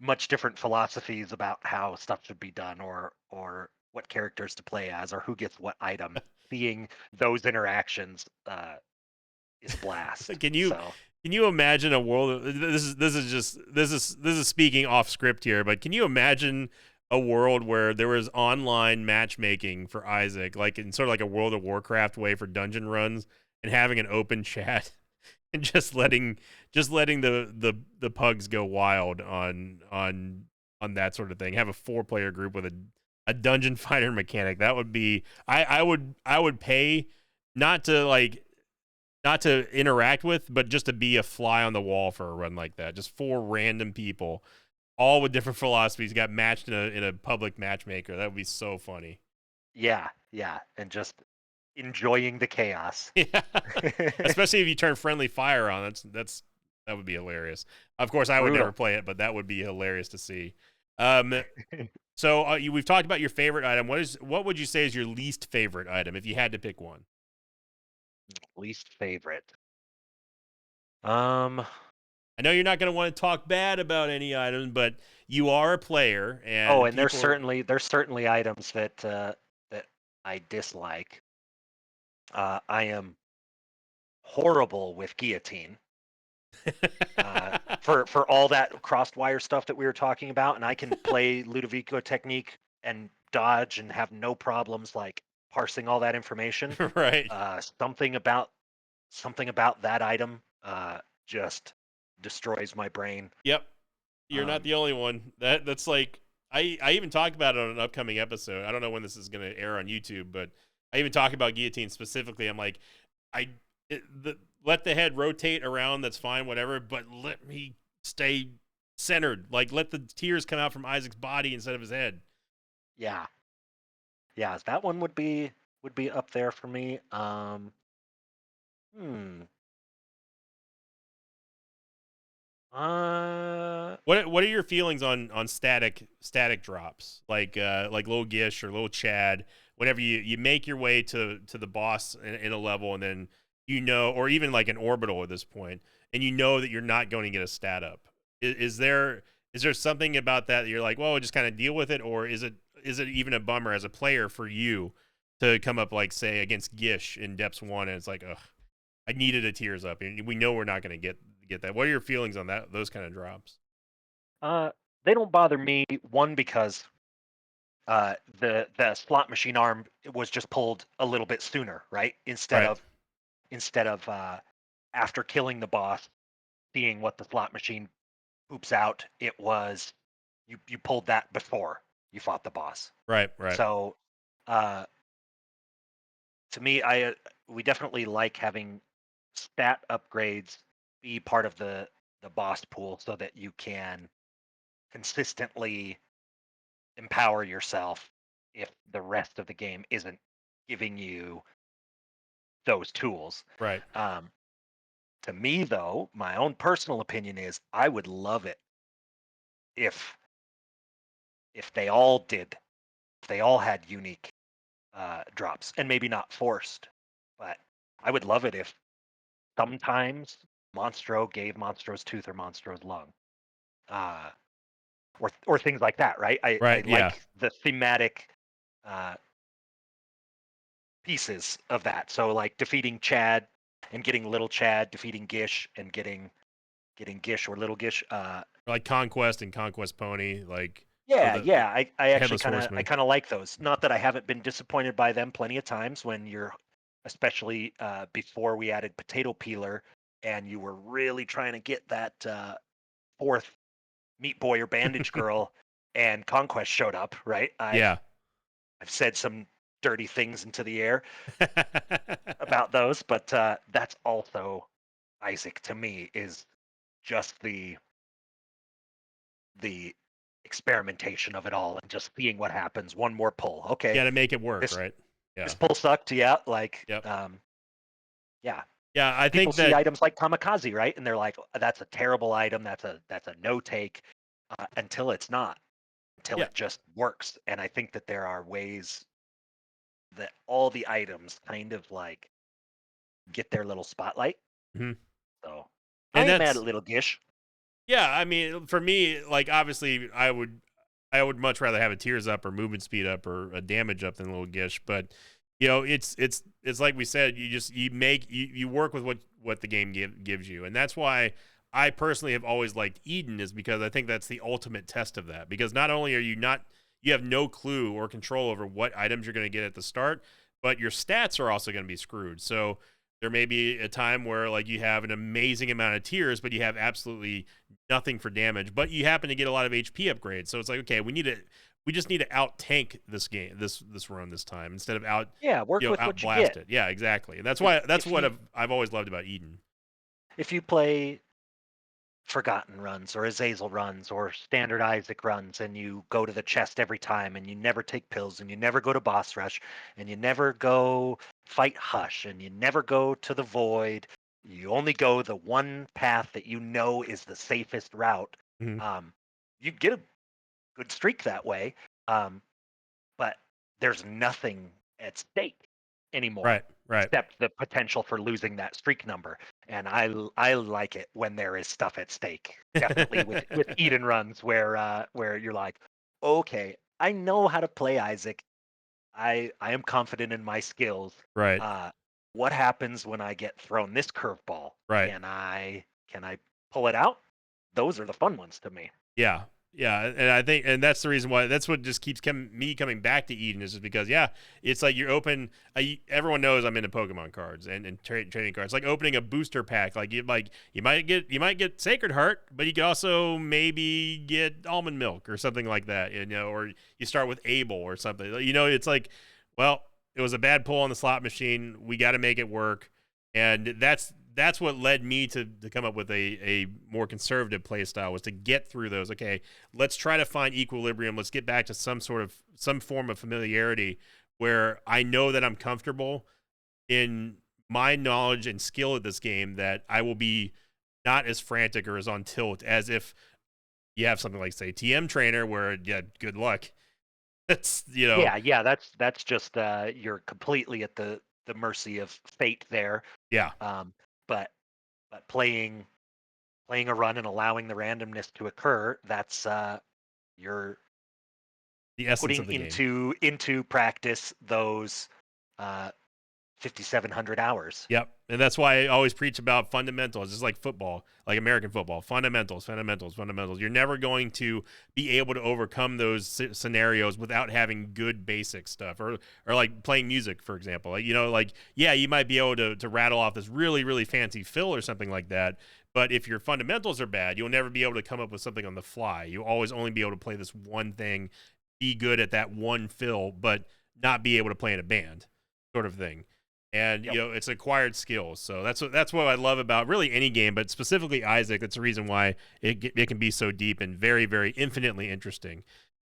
much different philosophies about how stuff should be done or what characters to play as or who gets what item. Seeing those interactions is a blast. Can you So, can you imagine a world? This is speaking off script here, but can you imagine a world where there was online matchmaking for Isaac, like in sort of like a World of Warcraft way for dungeon runs, and having an open chat and just letting the pugs go wild on that sort of thing. Have a 4-player group with a dungeon fighter mechanic. That would be I would pay not to like not to interact with, but just to be a fly on the wall for a run like that. Just 4 random people, all with different philosophies, got matched in a public matchmaker. That would be so funny. yeah, yeah, and just enjoying the chaos. Yeah, especially if you turn friendly fire on. That would be hilarious. Of course, I would never Brutal. play it, but that would be hilarious to see. Um, so we've talked about your favorite item. What would you say is your least favorite item if you had to pick one? Least favorite. Um, I know you're not going to want to talk bad about any items, but you are a player, oh, and and there's people. certainly there's certainly items that I dislike. I am horrible with guillotine. For all that crossed wire stuff that we were talking about, and I can play Ludovico technique and dodge and have no problems like parsing all that information. Right. Uh, something about something about that item just destroys my brain. Yep. You're not Um, the only one. That's like I even talked about it on an upcoming episode. I don't know when this is going to air on YouTube, but I even talk about guillotine specifically. I'm like, I let the head rotate around. That's fine, whatever. But let me stay centered. Like, let the tears come out from Isaac's body instead of his head. yeah, yeah, that one would be up there for me. Hmm. Uh, What are your feelings on static drops like little Gish or little Chad? Whenever you make your way to the boss in a level, and then or even like an orbital at this point, and you know that you're not going to get a stat up. Is there something about that you're like, well, just kind of deal with it, or is it even a bummer as a player for you to come up like say against Gish in Depths 1, and it's like, ugh, I needed a tears up, and we know we're not going to get that. What are your feelings on that? Those kind of drops? uh, they don't bother me. One because the slot machine arm was just pulled a little bit sooner, right? Instead Right. of instead of after killing the boss, seeing what the slot machine poops out, it was you pulled that before you fought the boss. Right. Right. So uh, to me, I we definitely like having stat upgrades be part of the boss pool so that you can consistently empower yourself if the rest of the game isn't giving you those tools. Right. Um, to me, though, my own personal opinion is I would love it if if they all did they all had unique drops, and maybe not forced. But I would love it if sometimes Monstro gave Monstro's tooth or Monstro's lung, uh, or things like that. Right? I Right. Yeah. like the thematic uh, pieces of that. So like defeating Chad and getting Little Chad, defeating Gish and getting Gish or Little Gish. Like Conquest and Conquest Pony, like, or Yeah, the yeah. I actually Headless kind of Horseman. like those. Not that I haven't been disappointed by them plenty of times when you're, especially before we added Potato Peeler, and you were really trying to get that fourth Meat Boy or Bandage Girl, and Conquest showed up. Right? Yeah. I've said some dirty things into the air about those, but that's also Isaac to me is just the experimentation of it all and just seeing what happens. One more pull, okay. Got to make it work, This right? Yeah. this pull sucked, yeah. Like, Yep. yeah. Yeah, I People think see that. items like Kamikaze, right, and they're like, "That's a terrible item. That's a no take," until it's not, until Yeah. it just works. And I think that there are ways that all the items kind of like get their little spotlight. Mhm. So I And ain't mad that's, at Little Gish. yeah, I mean, for me, like, obviously I would much rather have a tears up or movement speed up or a damage up than Little Gish, but it's like we said, you work with what the game gives you, and that's why I personally have always liked Eden, is because I think that's the ultimate test of that. Because not only are you have no clue or control over what items you're going to get at the start, but your stats are also going to be screwed. So there may be a time where, like, you have an amazing amount of tears, but you have absolutely nothing for damage, but you happen to get a lot of HP upgrades. So it's like, okay, we just need to out tank this game, this run this time, instead of Yeah, work with out what you blast get. it. Yeah, exactly. And If that's if what you I've always loved about Eden. if you play Forgotten runs or Azazel runs or standard Isaac runs and you go to the chest every time and you never take pills and you never go to boss rush and you never go fight Hush and you never go to the void, you only go the one path that you know is the safest route. Mhm. um, you get a good streak that way. um, but there's nothing at stake anymore Right, right. except the potential for losing that streak number. And I like it when there is stuff at stake. Definitely with Eden runs where you're like, okay, I know how to play Isaac. I am confident in my skills. Right, Uh, what happens when I get thrown this curveball? right. Can I pull it out? Those are the fun ones to me. Yeah. Yeah, and I think, and that's the reason why, that's what just keeps me coming back to Eden, is just because, yeah, it's like you're open. Everyone knows I'm into Pokemon cards and trading cards. Like opening a booster pack, you might get Sacred Heart, but you could also maybe get Almond Milk or something like that, or you start with Abel or something. It's like, well, it was a bad pull on the slot machine. We got to make it work, and that's what led me to come up with a more conservative play style, was to get through those. Okay, let's try to find equilibrium. Let's get back to some form of familiarity where I know that I'm comfortable in my knowledge and skill at this game, that I will be not as frantic or as on tilt as if you have something like, say, TM Trainer, where, yeah, good luck. That's, Yeah, that's just you're completely at the mercy of fate there. yeah, Um, but playing a run and allowing the randomness to occur, that's you're the essence putting of the game. into practice those uh, 5,700 hours. Yep. And that's why I always preach about fundamentals. It's like football, like American football. Fundamentals, fundamentals, fundamentals. You're never going to be able to overcome those scenarios without having good basic stuff, or like playing music, for example. Yeah, you might be able to rattle off this really, really fancy fill or something like that. But if your fundamentals are bad, you'll never be able to come up with something on the fly. You'll always only be able to play this one thing, be good at that one fill, but not be able to play in a band, sort of thing. And Yep. it's acquired skills. So that's what I love about really any game, but specifically Isaac. That's the reason why it can be so deep and very, very infinitely interesting.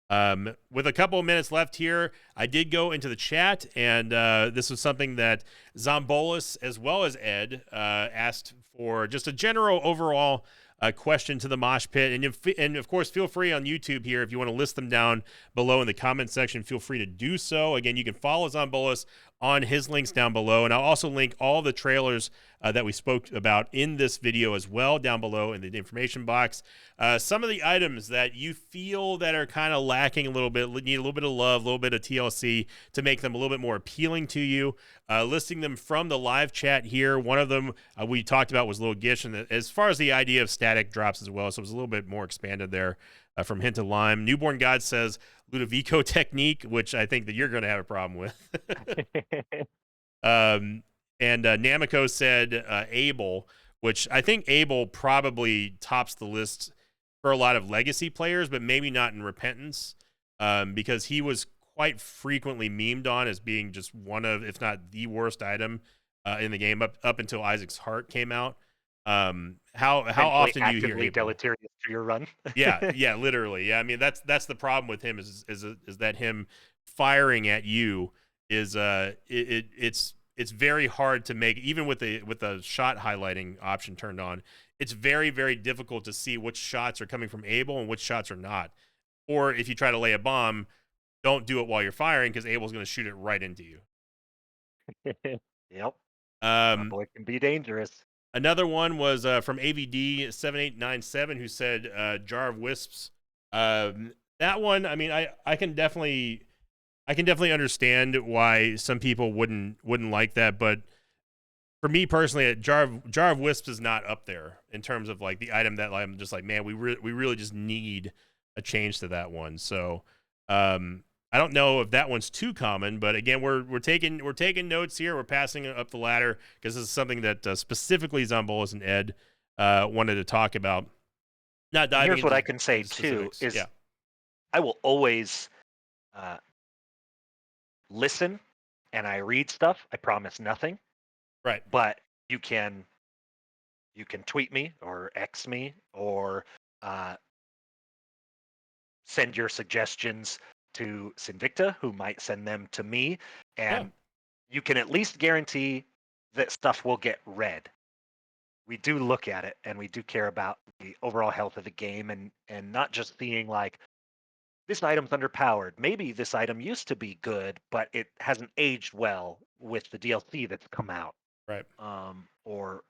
With a couple of minutes left here, I did go into the chat, and this was something that Zombolus as well as Ed asked for, just a general overall question to the Mosh Pit. And of course, feel free on YouTube here if you want to list them down below in the comment section. Feel free to do so. Again, you can follow Zombolis on his links down below, and I'll also link all the trailers that we spoke about in this video as well down below in the information box. Some of the items that you feel that are kind of lacking a little bit, need a little bit of love, a little bit of TLC to make them a little bit more appealing to you. Listing them from the live chat here. One of them we talked about was Lil Gish, and as far as the idea of static drops as well, so it was a little bit more expanded there from Hint of Lime. Newborn God says Ludovico technique, which I think that you're going to have a problem with. And Namiko said Abel, which I think Abel probably tops the list for a lot of legacy players, but maybe not in Repentance, because he was quite frequently memed on as being just one of, if not the worst item in the game up until Isaac's Heart came out. How often do you hear Abel? Deleterious to your run? yeah, literally. Yeah, I mean that's the problem with him is that him firing at you is it's very hard to make, even with the shot highlighting option turned on. It's very, very difficult to see which shots are coming from Abel and which shots are not. Or if you try to lay a bomb, don't do it while you're firing because Abel's going to shoot it right into you. Yep. Boy can be dangerous. Another one was from AVD7897 who said Jar of Wisps. That one, I mean, I can definitely understand why some people wouldn't like that, but for me personally, Jar of Wisps is not up there in terms of like the item that I'm just like, man, we really just need a change to that one. So I don't know if that one's too common, but again, we're taking notes here. We're passing up the ladder because this is something that specifically Zombolis and Ed wanted to talk about. Not diving. Here's what I can say too is, I will always listen and I read stuff. I promise nothing. Right. But you can tweet me or X me or send your suggestions to Sinvicta, who might send them to me, and you can at least guarantee that stuff will get read. We do look at it and we do care about the overall health of the game and not just seeing like, this item's underpowered. Maybe this item used to be good, but it hasn't aged well with the DLC that's come out. Right. Or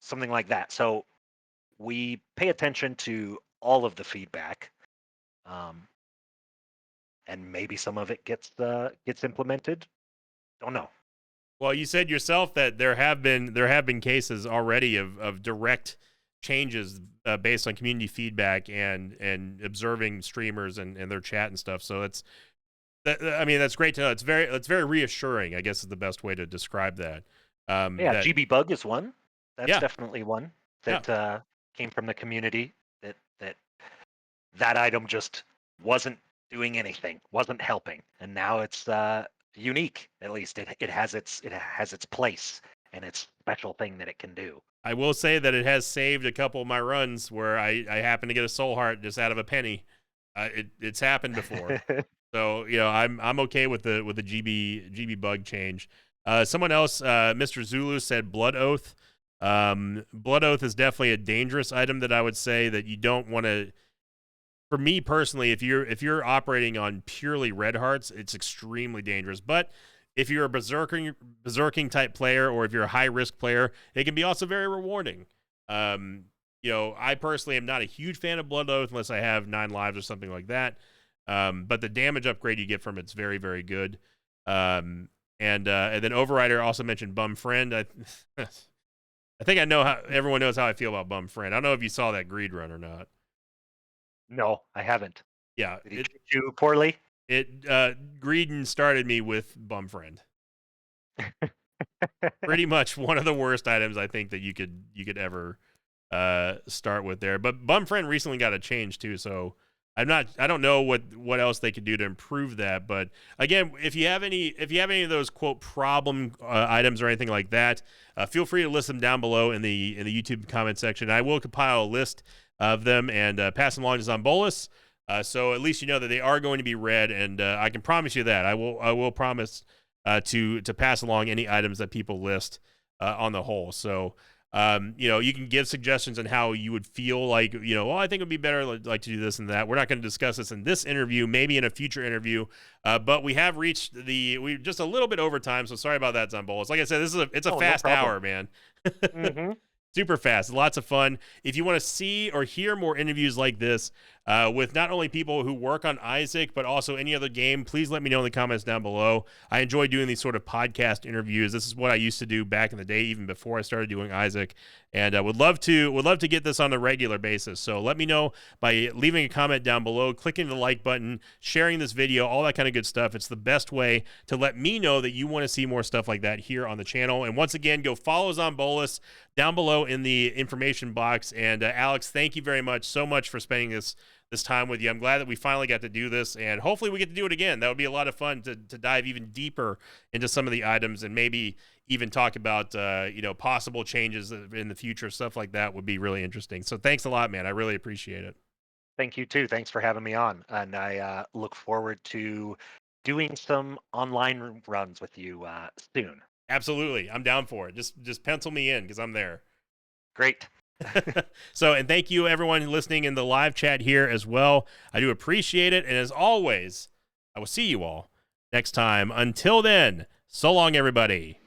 something like that. So we pay attention to all of the feedback, and maybe some of it gets implemented. Don't know. Well, you said yourself that there have been cases already of direct changes based on community feedback and observing streamers and their chat and stuff. So I mean, that's great to know. It's very reassuring, I guess is the best way to describe that. GB Bug is one. That's definitely one that came from the community that item just wasn't doing anything, wasn't helping, and now it's unique. At least it has its place and its special thing that it can do. I will say that it has saved a couple of my runs where I happen to get a soul heart just out of a penny. It's happened before. So I'm okay with the GB bug change. Someone else, Mr. Zulu, said Blood Oath. Blood Oath is definitely a dangerous item that I would say that you don't want to. For me personally, if you're operating on purely red hearts, it's extremely dangerous. But if you're a berserking type player, or if you're a high risk player, it can be also very rewarding. I personally am not a huge fan of Blood Oath unless I have 9 lives or something like that. But the damage upgrade you get from it's very, very good. And then Overrider also mentioned Bum Friend. I think I know how everyone knows how I feel about Bum Friend. I don't know if you saw that greed run or not. No, I haven't. Yeah, did it treat you poorly? Greedon started me with Bum Friend. Pretty much one of the worst items I think that you could ever start with there. But Bum Friend recently got a change too, so I don't know what else they could do to improve that. But again, if you have any of those quote problem items or anything like that, feel free to list them down below in the YouTube comment section. I will compile a list of them and pass them along to Zombolis, so at least you know that they are going to be read, and I can promise you that I will promise to pass along any items that people list on the whole. So You can give suggestions on how you would feel like, I think it would be better like to do this and that. We're not going to discuss this in this interview, maybe in a future interview. But we have reached we just a little bit over time, so sorry about that, Zombolis. Like I said, it's a fast hour, man. Mm-hmm. Super fast, lots of fun. If you want to see or hear more interviews like this with not only people who work on Isaac, but also any other game, please let me know in the comments down below. I enjoy doing these sort of podcast interviews. This is what I used to do back in the day, even before I started doing Isaac, and would love to get this on a regular basis. So let me know by leaving a comment down below, clicking the like button, sharing this video, all that kind of good stuff. It's the best way to let me know that you want to see more stuff like that here on the channel. And once again, go follow Zombolis down below in the information box. And Alex, thank you very much, so much for spending this time with you. I'm glad that we finally got to do this, and hopefully we get to do it again. That would be a lot of fun to dive even deeper into some of the items and maybe even talk about possible changes in the future. Stuff like that would be really interesting. So thanks a lot, man. I really appreciate it. Thank you too. Thanks for having me on, and I look forward to doing some online runs with you soon. Absolutely, I'm down for it. Just pencil me in because I'm there. Great. So, and thank you everyone listening in the live chat here as well. I do appreciate it. And as always, I will see you all next time. Until then, so long, everybody.